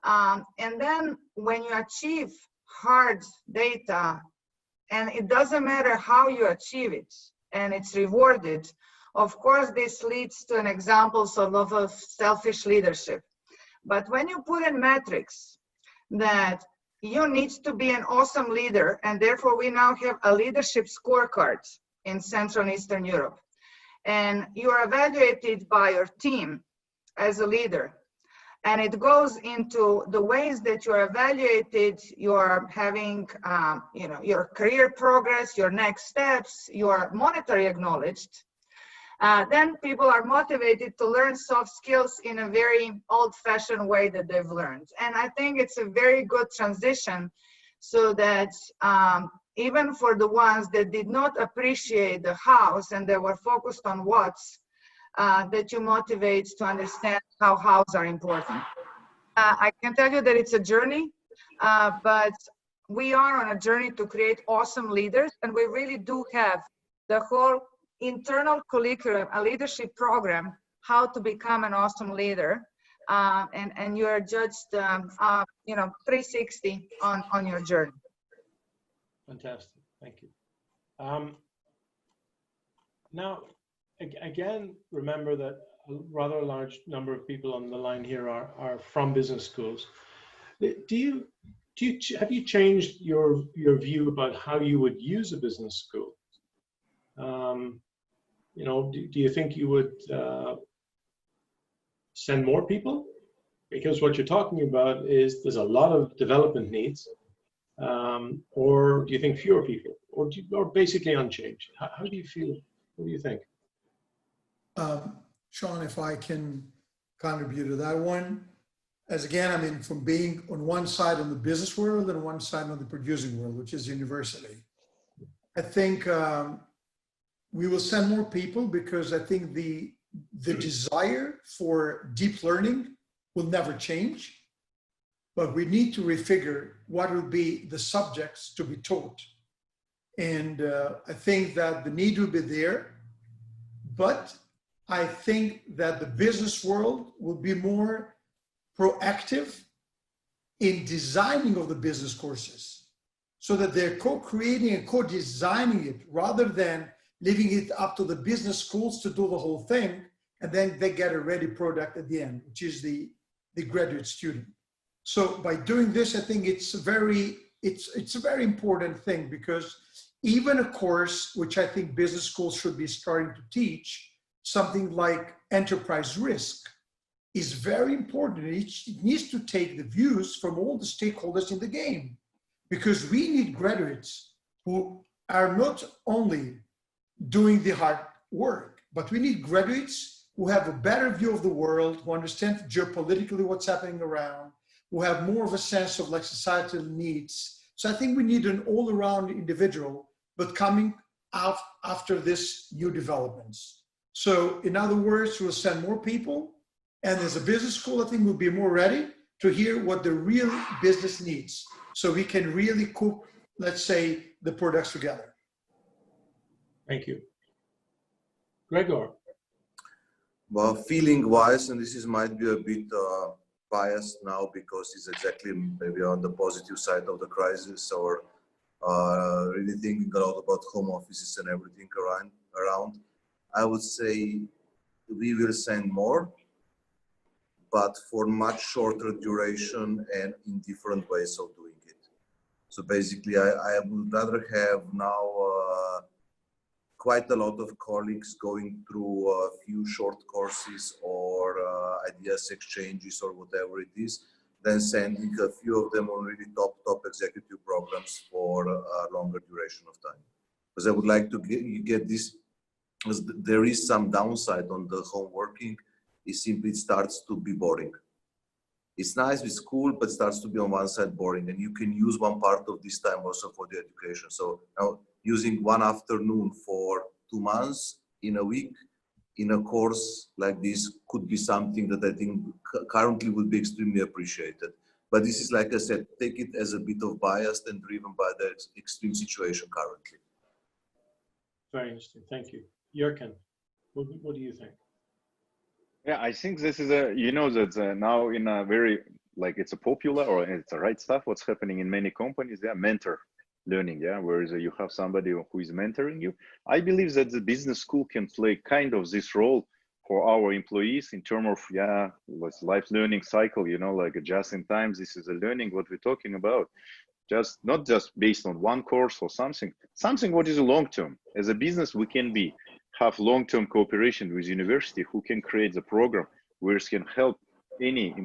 And then when you achieve hard data, and it doesn't matter how you achieve it, and it's rewarded, of course, this leads to an example of selfish leadership. But when you put in metrics that you need to be an awesome leader, and therefore we now have a leadership scorecard, in Central and Eastern Europe. And you are evaluated by your team as a leader. And it goes into the ways that you are evaluated. You are having, your career progress, your next steps, you are monetary acknowledged. Then people are motivated to learn soft skills in a very old-fashioned way that they've learned. And I think it's a very good transition so that even for the ones that did not appreciate the hows and they were focused on what's, that you motivate to understand how hows are important. I can tell you that it's a journey, but we are on a journey to create awesome leaders, and we really do have the whole internal curriculum, a leadership program, how to become an awesome leader, and you are judged, 360 on your journey.
Fantastic, thank you. Now, again, remember that a rather large number of people on the line here are from business schools. Have you changed your view about how you would use a business school? Do you think you would send more people? Because what you're talking about is there's a lot of development needs, or do you think fewer people, or basically unchanged? How do you feel? What do you think?
Seán, if I can contribute to that one, as again, I mean, from being on one side in the business world and one side on the producing world, which is university, I think we will send more people because I think the desire for deep learning will never change, but we need to refigure what will be the subjects to be taught. And I think that the need will be there, but I think that the business world will be more proactive in designing of the business courses so that they're co-creating and co-designing it rather than leaving it up to the business schools to do the whole thing and then they get a ready product at the end, which is the graduate student. So by doing this, I think it's a very important thing because even a course, which I think business schools should be starting to teach, something like enterprise risk, is very important. It needs to take the views from all the stakeholders in the game because we need graduates who are not only doing the hard work, but we need graduates who have a better view of the world, who understand geopolitically what's happening around, who have more of a sense of like societal needs. So I think we need an all-around individual, but coming out after this new developments. So in other words, we'll send more people, and as a business school, I think we'll be more ready to hear what the real business needs. So we can really cook, let's say, the products together.
Thank you. Gregor.
Well, feeling-wise, and this might be a bit biased now because it's exactly maybe on the positive side of the crisis, or really thinking a lot about home offices and everything around. I would say we will send more, but for much shorter duration and in different ways of doing it. So basically, I would rather have now quite a lot of colleagues going through a few short courses or ideas exchanges or whatever it is, than sending a few of them on really top executive programs for a longer duration of time. Because I would like to get this, because there is some downside on the home working. It simply starts to be boring. It's nice with school, but starts to be on one side boring, and you can use one part of this time also for the education. So now using one afternoon for 2 months in a week in a course like this could be something that I think currently would be extremely appreciated. But this is, like I said, take it as a bit of bias and driven by the extreme situation currently.
Very interesting, thank you. Yerkin, what do you think?
Yeah, I think this is that now in a very, like, it's a popular or it's a right stuff, what's happening in many companies, mentor learning, whereas you have somebody who is mentoring you. I believe that the business school can play kind of this role for our employees in terms of, yeah, what's life learning cycle, you know, like just in time, this is a learning what we're talking about. Just not just based on one course or something what is a long-term. As a business, we can have long-term cooperation with university who can create the program where it can help any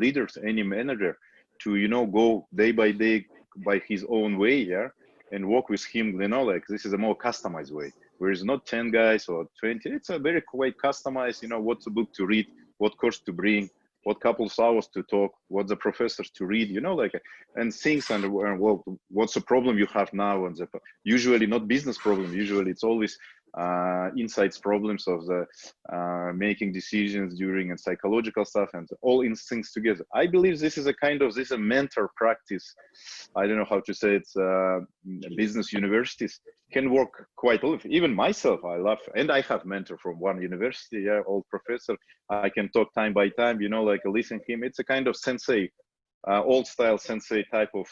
leaders, any manager to, you know, go day by day by his own way, yeah, and work with him, you know, like this is a more customized way, where it's not 10 guys or 20, it's a very quite customized, you know, what's a book to read, what course to bring, what couple of hours to talk, what the professors to read, you know, like, and things, and well, what's the problem you have now, and usually not business problem, usually it's always insights problems of the making decisions during and psychological stuff and all in things together. I believe this is a kind of, this is a mentor practice. I don't know how to say it. Business universities can work quite a lot. Even myself, I love, and I have mentor from one university, yeah, old professor. I can talk time by time, you know, like listen to him. It's a kind of sensei, old style sensei type of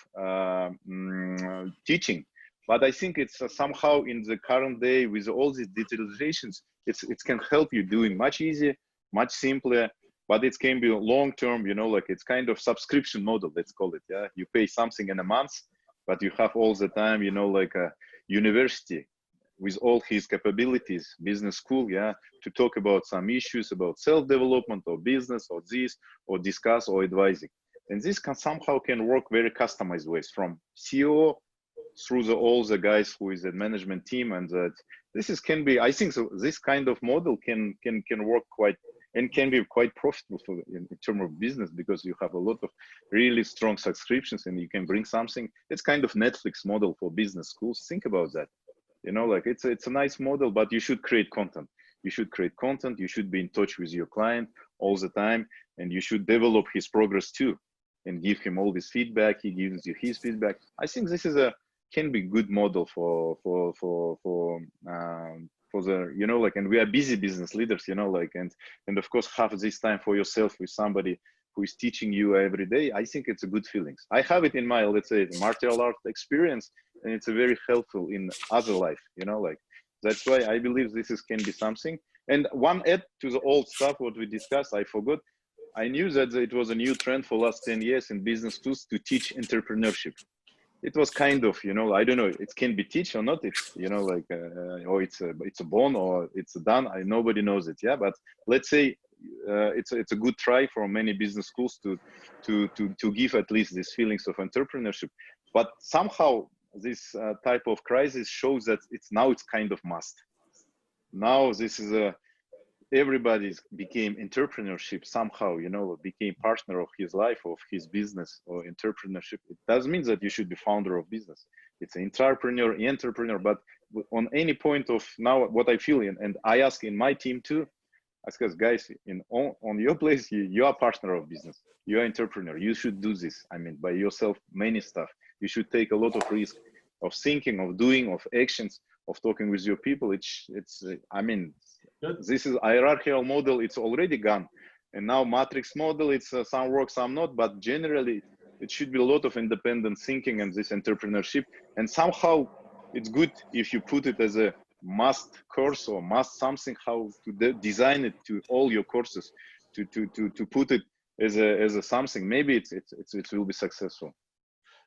teaching. But I think it's somehow in the current day with all these digitalizations, it can help you doing much easier, much simpler, but it can be long-term, you know, like it's kind of subscription model, let's call it, yeah. You pay something in a month, but you have all the time, you know, like a university with all his capabilities, business school, yeah, to talk about some issues about self-development or business or this, or discuss or advising. And this can somehow work very customized ways from CEO through all the guys who is the management team, and that this is can be, I think so, this kind of model can work quite and can be quite profitable for in terms of business, because you have a lot of really strong subscriptions and you can bring something. It's kind of Netflix model for business schools. Think about that, you know, like it's a nice model, but you should create content. You should create content. You should be in touch with your client all the time, and you should develop his progress too, and give him all this feedback. He gives you his feedback. I think this is can be good model for the, you know, like, and we are busy business leaders, you know, like, and of course have this time for yourself with somebody who is teaching you every day. I think it's a good feelings. I have it in my, let's say, martial art experience, and it's a very helpful in other life, you know, like, that's why I believe this can be something. And one add to the old stuff what we discussed, I forgot. I knew that it was a new trend for last 10 years in business schools to teach entrepreneurship. It was kind of, you know, I don't know, it can be teach or not. It's, you know, like, or it's a bone or it's done. Nobody knows it. Yeah. But let's say it's a good try for many business schools to give at least these feelings of entrepreneurship. But somehow this type of crisis shows that it's kind of must. Now this is everybody became entrepreneurship somehow, you know, became partner of his life, of his business or entrepreneurship. It doesn't mean that you should be founder of business. It's an entrepreneur, but on any point of now what I feel in, and I ask in my team too, I ask us guys, on your place, you are partner of business, you are entrepreneur, you should do this. I mean, by yourself, many stuff. You should take a lot of risk of thinking, of doing, of actions, of talking with your people. It's I mean, this is hierarchical model. It's already gone, and now matrix model. It's some work, some not. But generally, it should be a lot of independent thinking and this entrepreneurship. And somehow, it's good if you put it as a must course or must something. How to design it to all your courses, to put it as a something. Maybe it will be successful.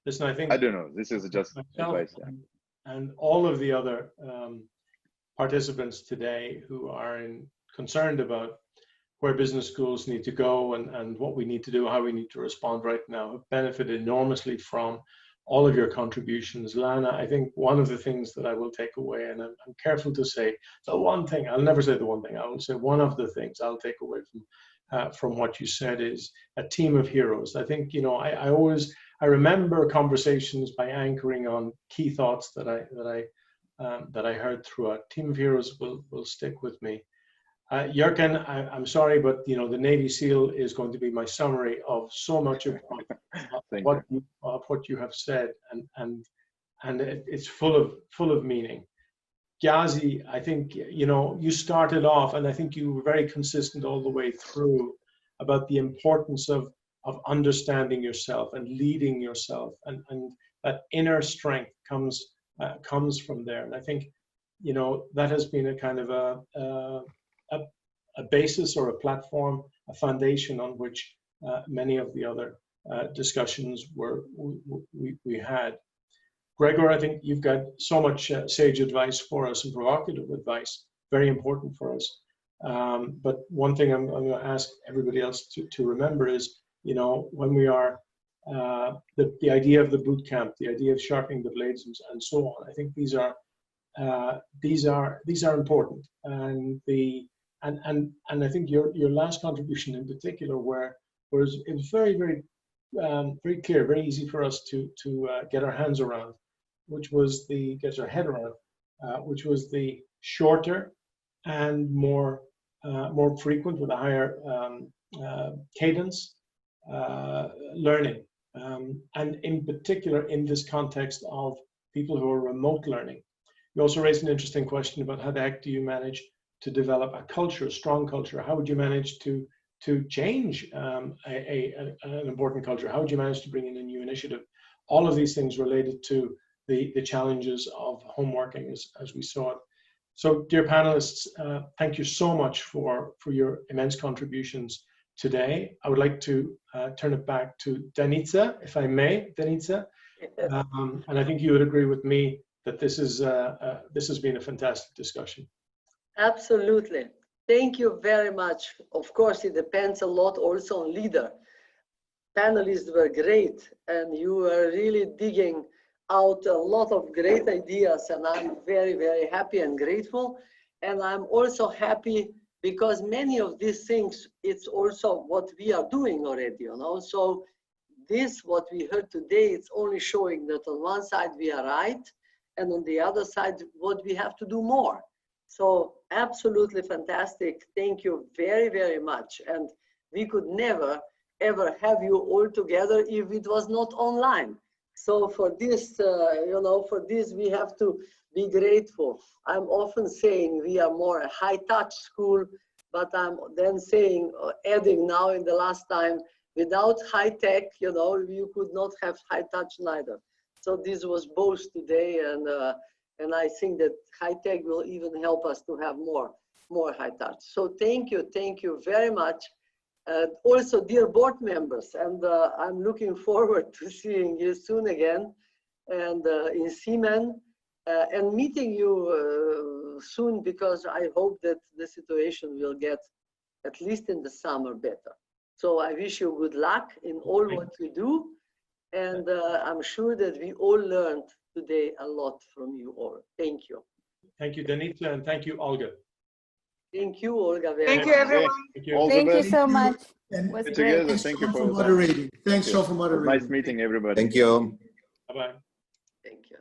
Listen, I think
I don't know. This is just advice. Yeah.
And all of the other participants today who are concerned about where business schools need to go and what we need to do, how we need to respond right now, have benefited enormously from all of your contributions. Lana, I think one of the things that I will take away, and I'm careful to say the one thing, I'll never say the one thing, I will say one of the things I'll take away from what you said is a team of heroes. I think, you know, I remember conversations by anchoring on key thoughts that I heard throughout. Team of heroes will stick with me. Yerkin, I'm sorry, but you know the Navy SEAL is going to be my summary of so much of what you have said, and it's full of meaning. Gazi, I think, you know, you started off, and I think you were very consistent all the way through about the importance of understanding yourself and leading yourself, and that inner strength comes from there. And I think, you know, that has been a kind of a basis or a platform, a foundation on which many of the other discussions we had. Gregor, I think you've got so much sage advice for us and provocative advice, very important for us. But one thing I'm going to ask everybody else to remember is, you know, when we are, the idea of the boot camp, the idea of sharpening the blades and so on, I think these are important. And I think your last contribution in particular, it was very clear, very easy for us to get our hands around, which was get our head around, which was the shorter and more frequent, with a higher cadence learning, and in particular in this context of people who are remote learning. You also raised an interesting question about how the heck do you manage to develop a culture, a strong culture? How would you manage to change an important culture? How would you manage to bring in a new initiative? All of these things related to the challenges of home working as we saw it. So, dear panelists, thank you so much for your immense contributions today. I would like to turn it back to Danica, if I may, Danica. And I think you would agree with me that this has been a fantastic discussion.
Absolutely. Thank you very much. Of course, it depends a lot also on leader. Panelists were great, and you were really digging out a lot of great ideas, and I'm very, very happy and grateful. And I'm also happy because many of these things, it's also what we are doing already, you know. So this, what we heard today, it's only showing that on one side we are right, and on the other side, what we have to do more. So absolutely fantastic. Thank you very, very much. And we could never, ever have you all together if it was not online. So for this, you know, for this, we have to be grateful. I'm often saying we are more a high-touch school, but I'm then saying, adding now in the last time, without high-tech, you know, you could not have high-touch neither. So this was both today, and I think that high-tech will even help us to have more high-touch. So thank you very much. Also, dear board members, and I'm looking forward to seeing you soon again, and in CEEMAN, and meeting you soon, because I hope that the situation will get, at least in the summer, better. So I wish you good luck in all what you do, and I'm sure that we all learned today a lot from you all. Thank you.
Thank you, Danica, and thank you, Olga.
Thank you, Olga.
Thank you, everyone.
Thank you.
Thank you so much.
And
Was
Good
great.
together.
thanks,
Thank you
Sean,
for
for
your time.
moderating. Thanks, Sean, for moderating.
Nice meeting everybody.
Thank you.
Bye-bye.
Thank you.